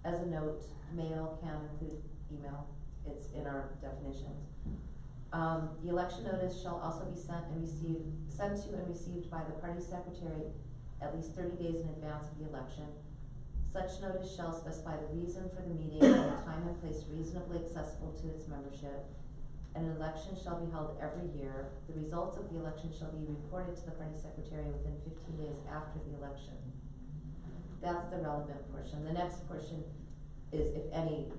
Speaker 2: As a note, mail can include email. It's in our definitions. The election notice shall also be sent to and received by the party secretary at least 30 days in advance of the election. Such notice shall specify the reason for the meeting and the time and place reasonably accessible to its membership. An election shall be held every year. The results of the election shall be reported to the party secretary within 15 days after the election. That's the relevant portion. The next portion is if any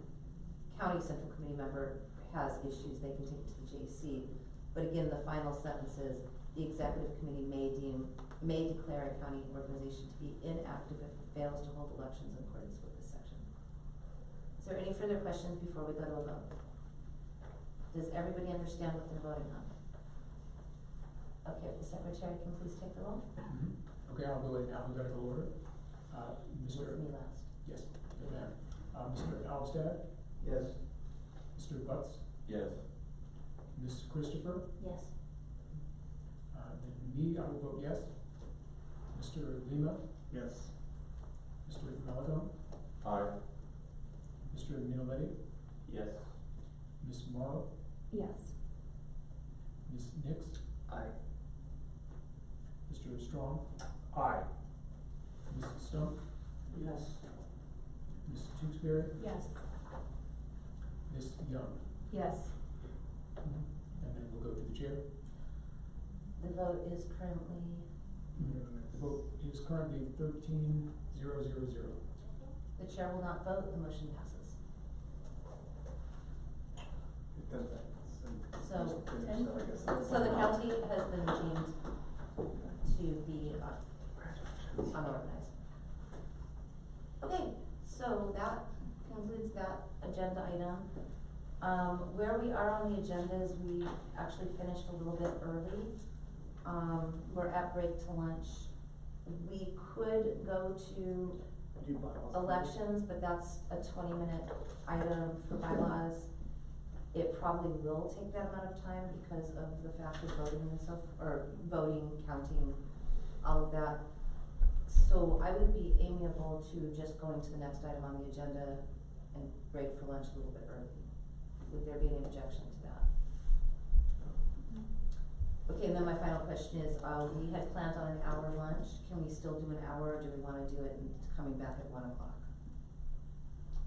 Speaker 2: county central committee member has issues, they can take it to the JC. But again, the final sentence is the executive committee may declare a county organization to be inactive if it fails to hold elections in accordance with this section. Is there any further questions before we go to a vote? Does everybody understand what they're voting on? Okay, if the secretary can please take the roll.
Speaker 6: Okay, I'll go in alphabetical order.
Speaker 2: With me last.
Speaker 6: Yes, good man. Mr. Alstad,
Speaker 12: Yes.
Speaker 6: Mr. Butts,
Speaker 8: Yes.
Speaker 6: Ms. Christopher,
Speaker 2: Yes.
Speaker 6: then me, I will vote yes. Mr. Lima,
Speaker 9: Yes.
Speaker 6: Mr. Malcolm,
Speaker 8: Aye.
Speaker 6: Mr. Minnelli,
Speaker 8: Yes.
Speaker 6: Ms. Morrow,
Speaker 13: Yes.
Speaker 6: Ms. Nix,
Speaker 7: Aye.
Speaker 6: Mr. Strong,
Speaker 9: Aye.
Speaker 6: Ms. Stump,
Speaker 5: Yes.
Speaker 6: Ms. Tewksbury,
Speaker 13: Yes.
Speaker 6: Ms. Young.
Speaker 17: Yes.
Speaker 6: And then we'll go to the chair.
Speaker 2: The vote is currently,
Speaker 6: The vote is currently 13-0-0-0.
Speaker 2: the chair will not vote, the motion passes.
Speaker 9: It does that.
Speaker 2: So,
Speaker 9: Finish, so I guess that's-
Speaker 2: So the county has been deemed to be unorganized. Okay, so that concludes that agenda item. Where we are on the agenda is we actually finished a little bit early. We're at break to lunch. We could go to
Speaker 9: Do bylaws.
Speaker 2: elections, but that's a 20-minute item for bylaws. It probably will take that amount of time because of the fact of voting and stuff, or voting, counting, all of that. So I would be amiable to just going to the next item on the agenda and break for lunch a little bit early. Would there be any objection to that? Okay, and then my final question is, we had planned on an hour lunch. Can we still do an hour, or do we wanna do it and coming back at 1 o'clock?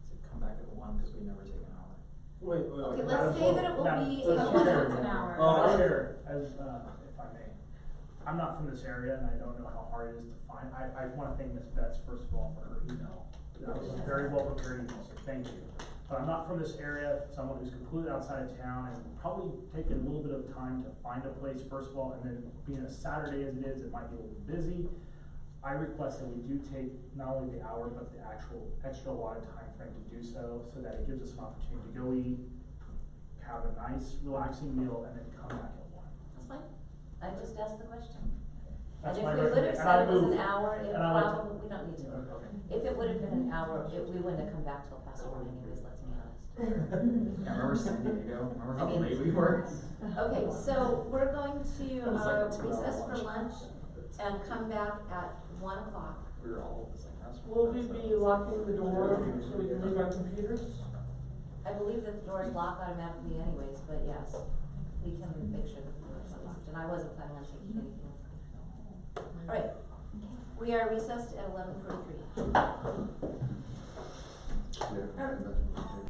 Speaker 7: So come back at 1, because we never take an hour.
Speaker 12: Wait,
Speaker 2: Okay, let's say that it will be
Speaker 16: Let's
Speaker 2: a
Speaker 16: share.
Speaker 2: an hour.
Speaker 16: Chair, as, if I may. I'm not from this area and I don't know how hard it is to find. I wanna thank Ms. Betts first of all for her email. That was a very well prepared email, so thank you. But I'm not from this area, someone who's completely outside of town, and probably take a little bit of time to find a place first of all, and then being a Saturday as it is, it might be a little busy. I request that we do take not only the hour, but the actual extra allotted time frame to do so, so that it gives us an opportunity to go eat, have a nice relaxing meal, and then come back at 1.
Speaker 2: That's fine. I just asked the question.
Speaker 16: That's
Speaker 2: And
Speaker 16: my
Speaker 2: if we would have
Speaker 16: recommendation.
Speaker 2: said it was
Speaker 16: And I
Speaker 2: an
Speaker 16: moved.
Speaker 2: hour, it
Speaker 16: And I like to-
Speaker 2: probably, we don't need to.
Speaker 16: Okay.
Speaker 2: If it would have been an hour, we wouldn't have come back till past 1 anyways, let's be honest.
Speaker 7: Yeah, remember San Diego? Remember how
Speaker 2: I mean-
Speaker 7: late we were?
Speaker 2: Okay, so we're going to
Speaker 7: It's like a 2-hour
Speaker 2: recess for
Speaker 7: lunch.
Speaker 2: lunch and come back at 1 o'clock.
Speaker 7: We were all at the same restaurant.
Speaker 5: Will we be locking the door so we can leave our computers?
Speaker 2: I believe that the doors lock automatically anyways, but yes, we can make sure that the doors are locked, and I wasn't planning on taking anything. All right, we are recessed at 11:43.
Speaker 1: Yeah.